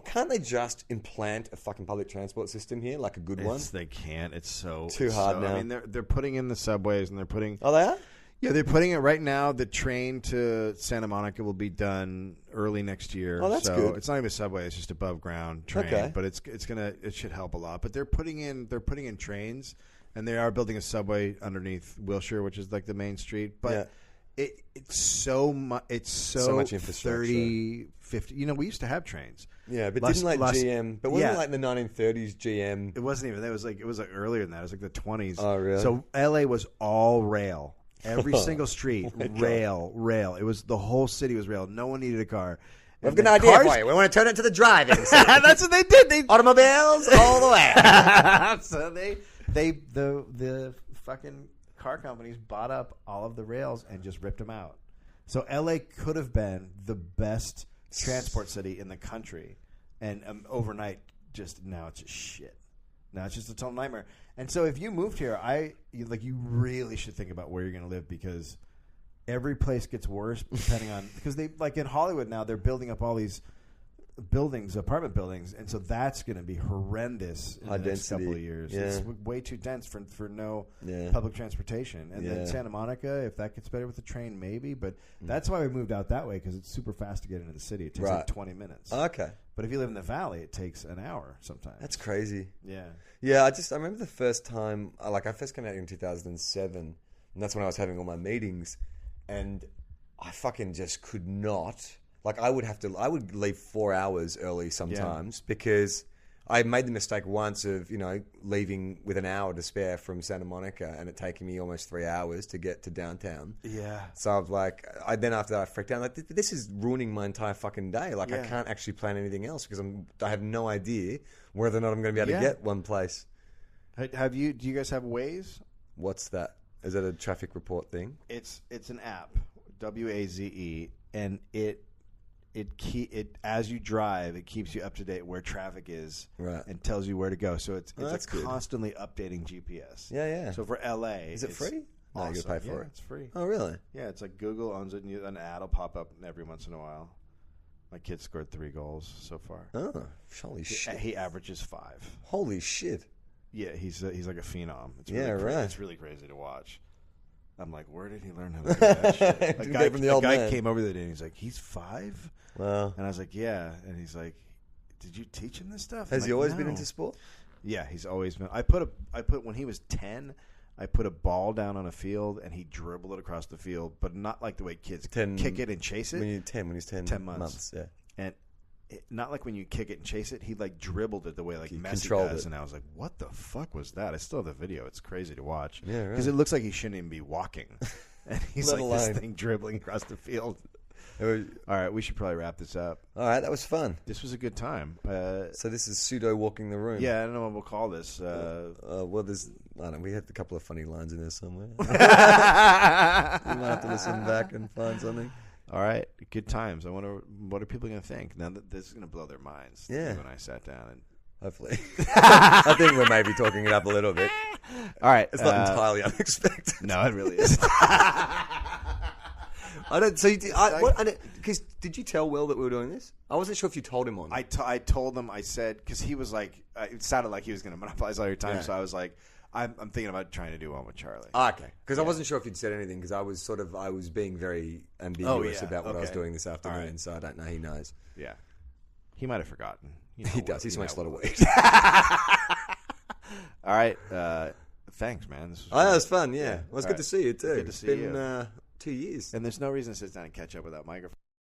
Can't they just implant a fucking public transport system here, like a good one? They can't. It's so Too hard now. I mean, they're putting in the subways and they're putting. Oh, they are? Yeah, they're putting it right now. The train to Santa Monica will be done early next year. Oh, that's so good. It's not even a subway; it's just above ground train. Okay. But it should help a lot. But they're putting in trains, and they are building a subway underneath Wilshire, which is like the main street. But it's so much. It's so much infrastructure. 30, 50. You know, we used to have trains. Yeah, but didn't GM? But wasn't yeah. it like the 1930s GM? It wasn't even. It was like earlier than that. It was like the 20s. Oh, really? So LA was all rail. Every single street, my God. rail. It was the whole city was rail. No one needed a car. We've got an idea for you. We want to turn it to the driving. That's what they did. They Automobiles all the way. so the fucking car companies bought up all of the rails and just ripped them out. So LA could have been the best transport city in the country, and overnight, now it's just shit. Now it's just a total nightmare. And so if you moved here, you really should think about where you're going to live, because every place gets worse depending on because they like in Hollywood now they're building up all these apartment buildings, and so that's going to be horrendous in the next couple of years. Yeah. It's way too dense for no Yeah. public transportation. And Yeah. then Santa Monica, if that gets better with the train, maybe. But that's why we moved out that way, because it's super fast to get into the city. It takes like 20 minutes. Okay. But if you live in the valley, it takes an hour sometimes. That's crazy. Yeah. Yeah, I remember the first time, I first came out in 2007, and that's when I was having all my meetings, and I fucking just could not. Like, I would leave 4 hours early sometimes because I made the mistake once of, leaving with an hour to spare from Santa Monica and it taking me almost 3 hours to get to downtown. Yeah. So then after that I freaked out. Like, this is ruining my entire fucking day. Like, I can't actually plan anything else because I have no idea whether or not I'm going to be able to get one place. Do you guys have Waze? What's that? Is that a traffic report thing? It's an app, WAZE, and it as you drive, it keeps you up to date where traffic is, Right. and tells you where to go. So it's that's good. constantly updating GPS. Yeah. So for LA, Is it free? No, you gotta pay for it. It's free. Oh, really? Yeah, it's like Google owns it, and an ad will pop up every once in a while. My kid scored 3 goals so far. Oh, holy shit. He averages 5. Holy shit. Yeah, he's like a phenom. It's Yeah, really right. It's really crazy to watch. I'm like, where did he learn how to do that shit? Didn't get it from the old guy man. came over the other day and he's like, he's 5? Wow. And I was like, yeah. And he's like, did you teach him this stuff? Has I'm he like, always "No." been into sport? Yeah, he's always been. I put when he was 10, I put a ball down on a field and he dribbled it across the field, but not like the way kids kick it and chase it. When he's 10 months. Yeah. And not like when you kick it and chase it. He like dribbled it the way like He Messi controlled does. it. And I was like, what the fuck was that? I still have the video. It's crazy to watch. Yeah, right. Because it looks like he shouldn't even be walking. And he's Let like alone. this thing dribbling across the field. All right, we should probably wrap this up. All right, that was fun. This was a good time. So this is pseudo walking the room. Yeah, I don't know what we'll call this. Well, we had a couple of funny lines in there somewhere. We might have to listen back and find something. All right, good times. I wonder what are people going to think now that this is going to blow their minds. Yeah. When I sat down and. Hopefully. I think we're maybe talking it up a little bit. All right, It's not entirely unexpected. No, it really isn't. I don't. So, because did you tell Will that we were doing this? I wasn't sure if you told him on. I told him. I said because he was like, it sounded like he was going to monopolize all your time. Yeah. So I was like, I'm thinking about trying to do one with Charlie. Okay, because I wasn't sure if you'd said anything because I was being very ambiguous about what I was doing this afternoon, right. so I don't know. He knows. Yeah, he might have forgotten. You know He what- does. He you smokes a know lot of what- weed. All right, thanks, man. This was That was fun. Yeah, Yeah. it was All good right. to see you too. Good to It's see been you. 2 years. And there's no reason to sit down and catch up without microphone.